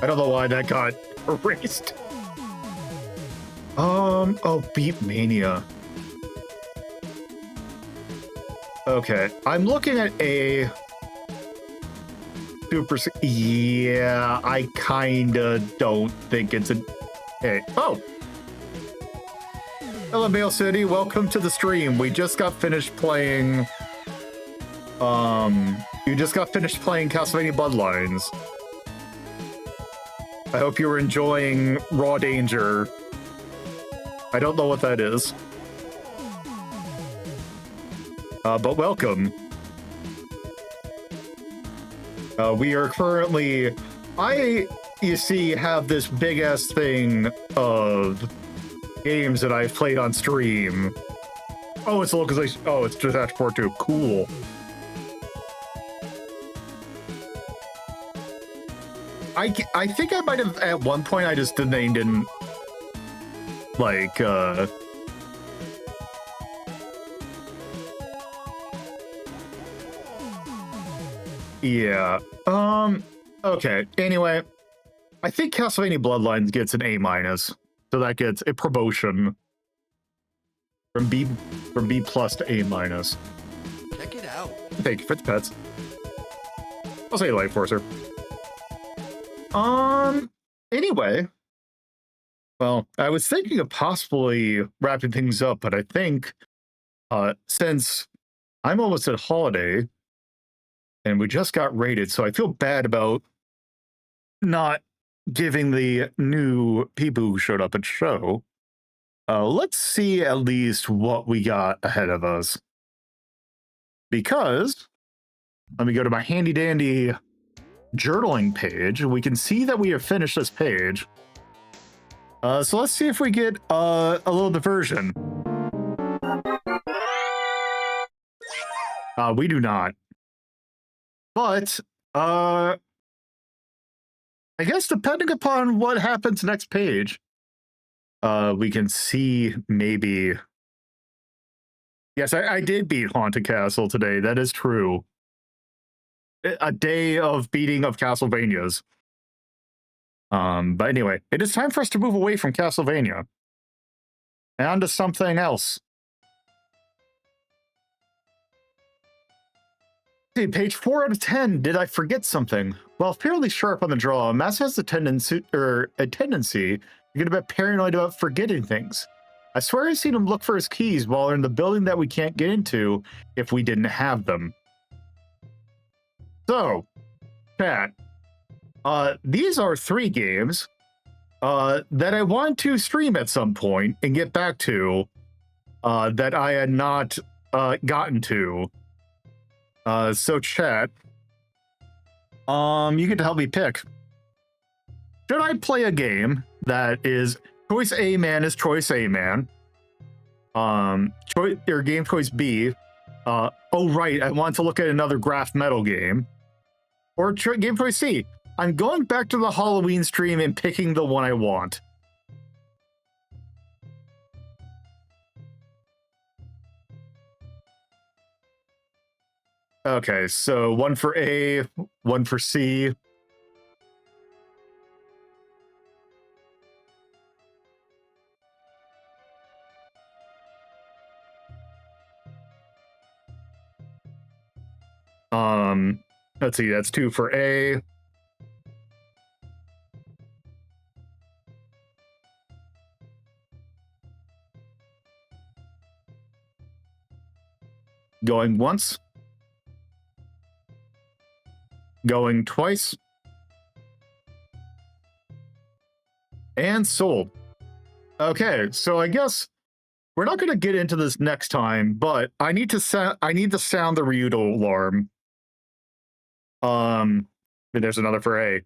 I don't know why that got erased. Oh, Beat Mania. Okay, I'm looking at a... Yeah, I kinda don't think it's a... Hey, oh! Hello, Mail City, welcome to the stream. We just got finished playing... You just got finished playing Castlevania Bloodlines. I hope you were enjoying Raw Danger. I don't know what that is. But welcome. We are currently... you see, have this big-ass thing of games that I've played on stream. Oh, it's localization. Oh, it's Detached Port 2. Cool. I think I might have, at one point, I just didn't, like, yeah. Okay. Anyway, I think Castlevania Bloodlines gets an A-, so that gets a promotion from B plus to A-. Check it out. Thank you for the pets. I'll say Life Forcer. Anyway, well, I was thinking of possibly wrapping things up, but I think, since I'm almost at holiday and we just got rated, so I feel bad about not giving the new people who showed up at show. Let's see at least what we got ahead of us. Because, let me go to my handy dandy journaling page. We can see that we have finished this page. So let's see if we get a little diversion. We do not. But, I guess depending upon what happens next page, we can see maybe... Yes, I did beat Haunted Castle today. That is true. A day of beating of Castlevanias. But anyway, it is time for us to move away from Castlevania and onto something else. See, page 4 out of 10. Did I forget something? Well, fairly sharp on the draw, Mass has a tendency to get a bit paranoid about forgetting things. I swear I've seen him look for his keys while in the building that we can't get into if we didn't have them. So, chat. These are 3 games that I want to stream at some point and get back to that I had not gotten to. So chat, you get to help me pick. Should I play a game that is choice A man is choice A man? Choice or game choice B. Oh right, I want to look at another graph metal game. Or game choice C. I'm going back to the Halloween stream and picking the one I want. Okay, so 1 for A, 1 for C. Let's see, that's 2 for A. Going once. Going twice. And sold. Okay, so I guess we're not going to get into this next time, but I need to sound the Ryudo alarm. There's another for A.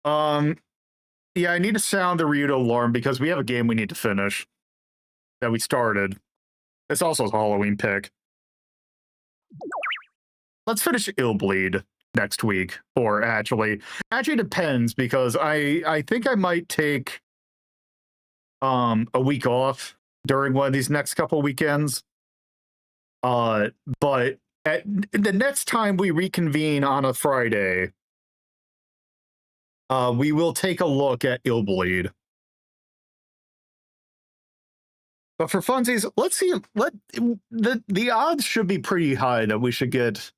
Yeah, I need to sound the Ryudo alarm because we have a game we need to finish that we started. It's also a Halloween pick. Let's finish Illbleed next week, or actually depends because I think I might take a week off during one of these next couple weekends. But at the next time we reconvene on a Friday, we will take a look at Illbleed. But for funsies, let's see. The odds should be pretty high that we should get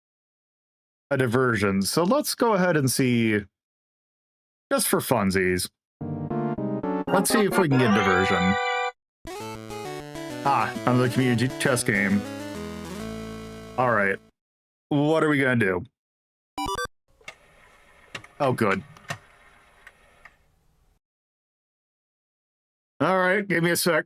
a diversion. So let's go ahead and see, just for funsies. Let's see if we can get a diversion. Another community chess game. All right. What are we going to do? Oh, good. All right, give me a sec.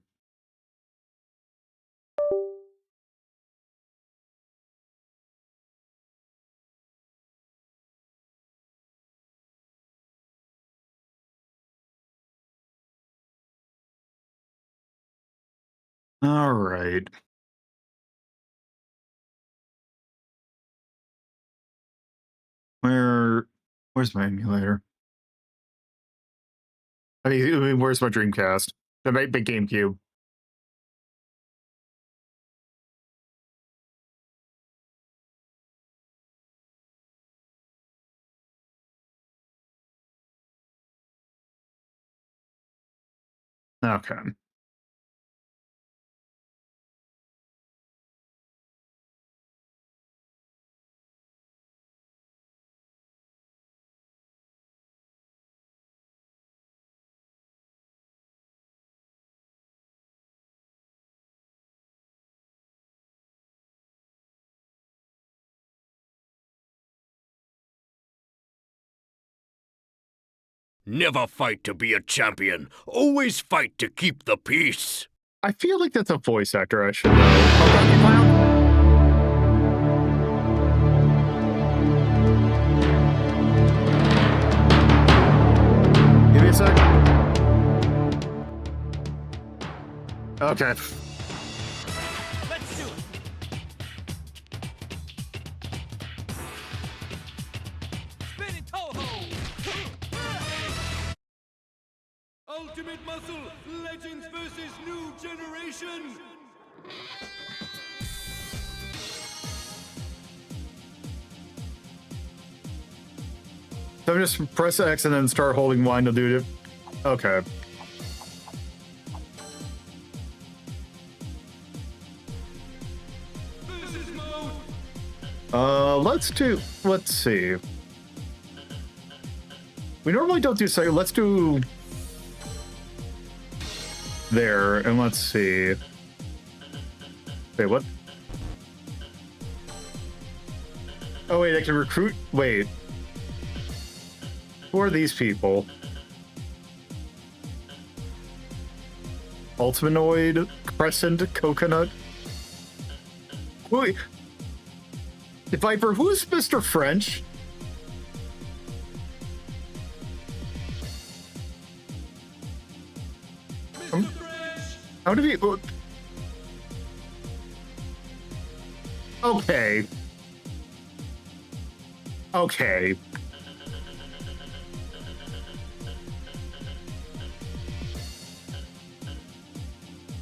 All right. Where's my emulator? I mean, where's my Dreamcast? The big GameCube. Okay. Never fight to be a champion. Always fight to keep the peace. I feel like that's a voice actor I should know. Oh, Donkey Clown? Give me a sec. Okay. Let's do it. Spinning Toho. Ultimate Muscle, Legends versus New Generation. So just press X and then start holding Y to do it. Okay. Versus mode. Let's see. We normally don't do so. Let's do there, and let's see. Wait, what? Oh wait, I can recruit. Wait, who are these people? Ultimanoid, Crescent, Coconut. Wait, Viper, who's Mr. French? Mr. Fresh! How did he? Okay. Okay.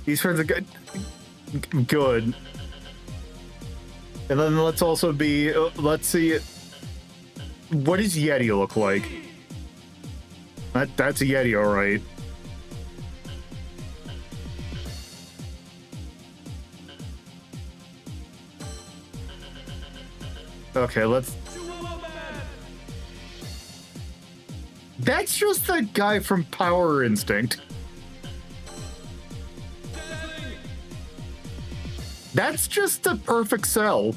These friends are good. Good. And then let's also be. Let's see. What does Yeti look like? That's a Yeti, all right. Okay, let's. That's just the guy from Power Instinct. That's just a perfect cell.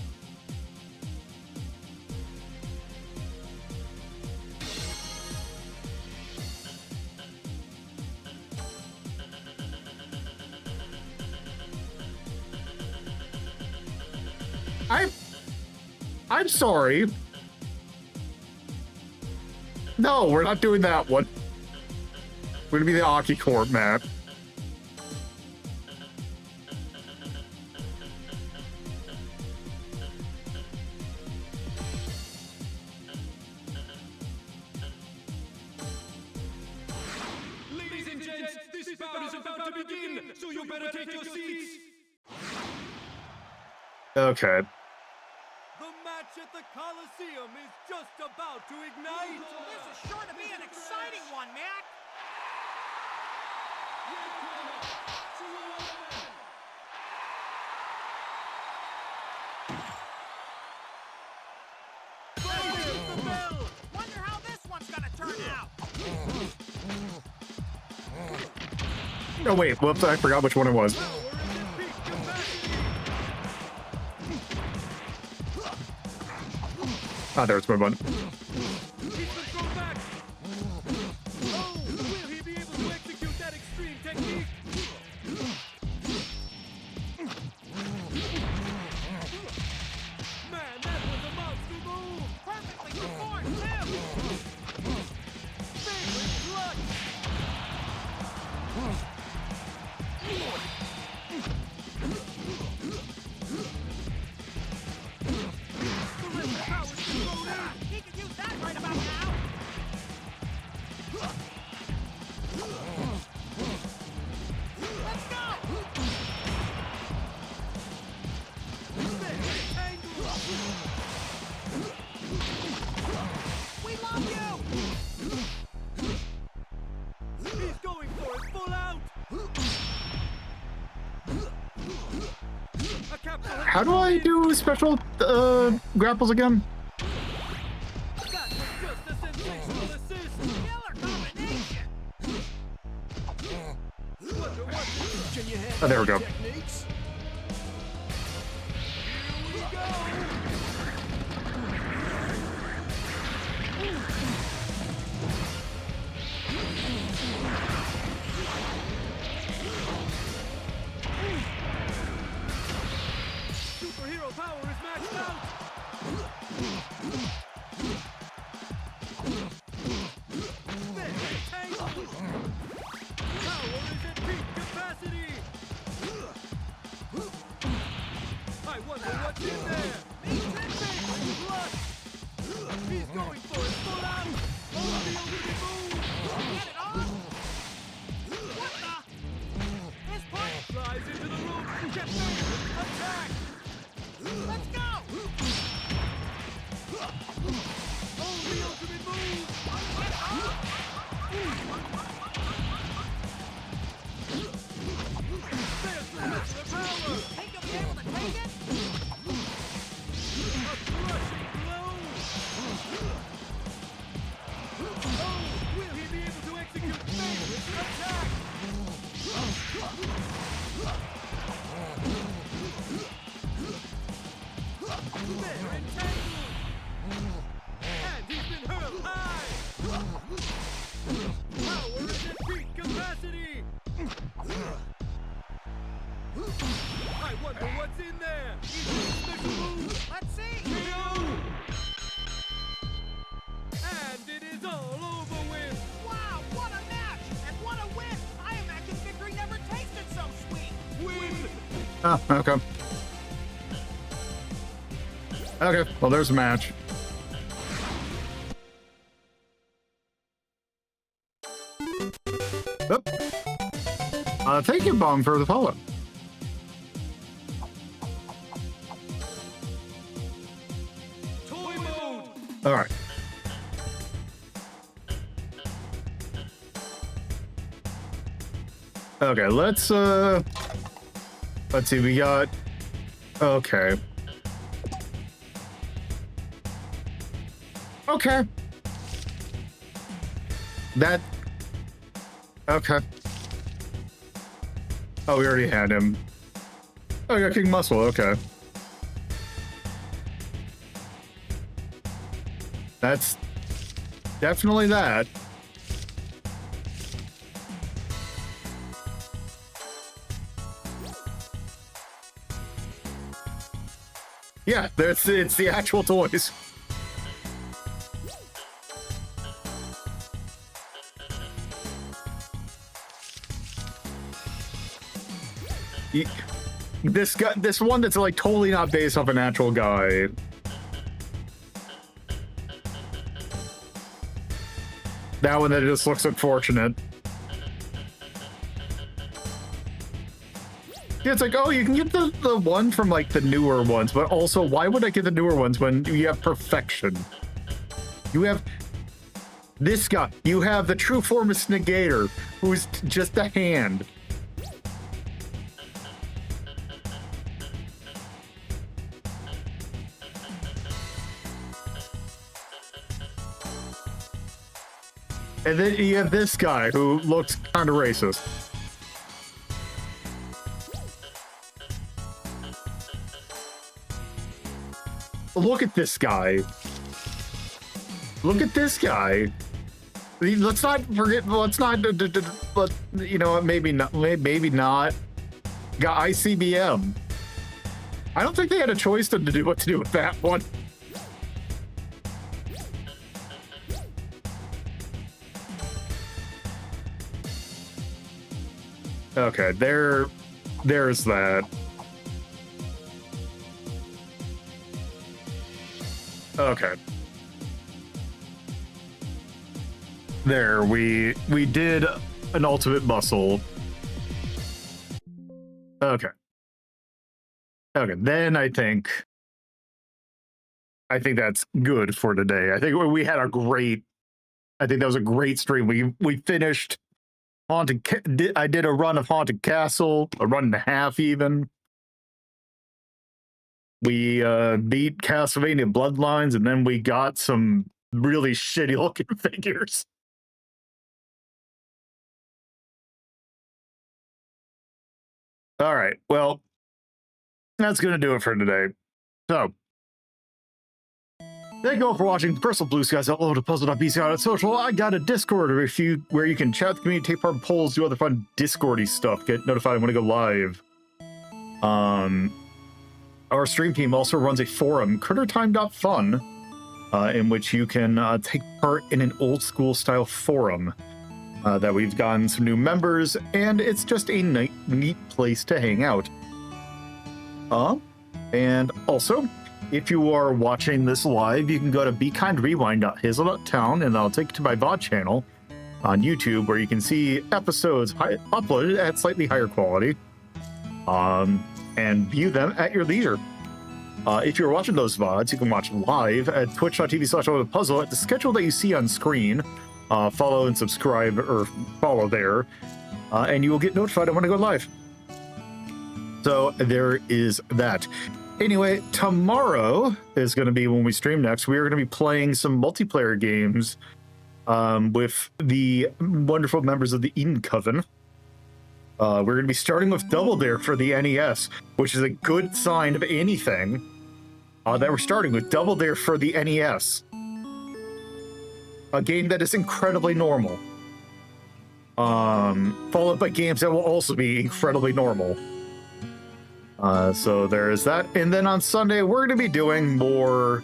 I'm sorry. No, we're not doing that one. We're gonna be the Aki Corp map. Ladies and gents, this bout is about to begin, so you better take your seats. Okay. The match at the Coliseum is just about to ignite. This is sure to be an exciting one, Mac. Wonder how this one's gonna turn out. Oh wait, whoops! I forgot which one it was. Ah, there's my button. He's been thrown back. Oh, will he be able to execute that extreme technique? Man, that was a monster move. Perfectly performed, too. Favorite clutch. He could use that right about now. Let's go. We love you. He's going for it full out. A capsule has How do I do special grapples again? That was just a sensational assist. Killer combination. Wonder what Can you handle Oh, there we go. techniques? we go. Superhero power is maxed out. Very tangled. Power is at peak capacity. I wonder what's in there. Favorite clutch. He's going for it full out. Oh, the ultimate move. Get it on. What the? This punch. Flies into the room. Get favorite. Attack. Let's go. Oh, the ultimate move. Get it on. There's the extra power. Think you'll be able to take it? A crushing blow. Oh, will he be able to execute favorite attack? They're entangled. And he's been hurled high. Power is at peak capacity. I wonder what's in there. Is it a special move? Let's see. KO. And it is all over with. Wow, what a match! And what a win! I imagine victory never tasted so sweet! Win. Oh, okay. Okay, well, there's a match. Oop. Thank you, Bong, for the follow. Toy mode. All right. Okay, let's see, we got, okay. Okay. That, okay. Oh, we already had him. Oh, we got King Muscle, okay. That's definitely that. Yeah, it's the actual toys. This one that's like totally not based off an actual guy. That one that just looks unfortunate. Yeah, it's like, oh, you can get the one from like the newer ones, but also, why would I get the newer ones when you have perfection? You have this guy. You have the true form of Snegator, who's just a hand. And then you have this guy who looks kind of racist. Look at this guy. Look at this guy. Let's not forget. Let's not. You know what? Maybe not. Maybe not. Got ICBM. I don't think they had a choice to do what to do with that one. Okay, there's that. Okay. There, we did an ultimate muscle. Okay. Okay, then I think that's good for today. I think we had a great, I think that was a great stream. We finished Haunted, I did a run of Haunted Castle, a run and a half even. We beat Castlevania Bloodlines, and then we got some really shitty looking figures. All right, well, that's going to do it for today. So, thank you all for watching. Personal Blue Skies at Lolo De Puzlo.bc social. I got a Discord where you can chat with the community, take part in polls, do other fun Discordy stuff, get notified when I go live. Our stream team also runs a forum, crittertime.fun, in which you can take part in an old school style forum that we've gotten some new members, and it's just a neat place to hang out. And also, if you are watching this live, you can go to bekindrewind.hazel.town, and I'll take you to my VOD channel on YouTube, where you can see episodes uploaded at slightly higher quality, and view them at your leisure. If you're watching those VODs, you can watch live at twitch.tv/LoloDePuzzle at the schedule that you see on screen. Follow and subscribe, or follow there, and you will get notified when I go live. So there is that. Anyway, tomorrow is going to be when we stream next. We are going to be playing some multiplayer games with the wonderful members of the Eden Coven. We're going to be starting with Double Dare for the NES, which is a good sign of anything. that we're starting with Double Dare for the NES. A game that is incredibly normal. Followed by games that will also be incredibly normal. So there is that. And then on Sunday, we're going to be doing more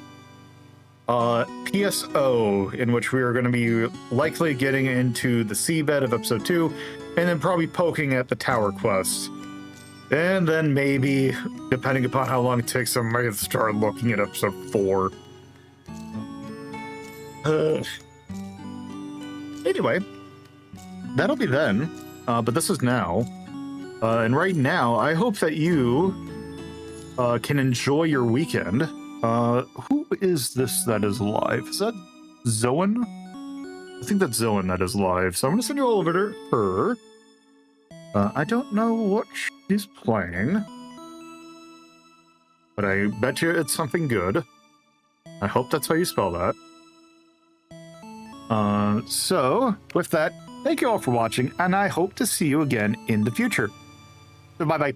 PSO, in which we are going to be likely getting into the seabed of episode 2, and then probably poking at the tower quest. And then maybe, depending upon how long it takes, I might start looking at episode 4. Anyway, that'll be then, but this is now. And right now, I hope that you can enjoy your weekend. Who is this that is live? Is that Zoan? I think that's Zoan that is live. So I'm going to send you all over to her. I don't know what she's playing, but I bet you it's something good. I hope that's how you spell that. So with that, thank you all for watching, and I hope to see you again in the future. Bye-bye.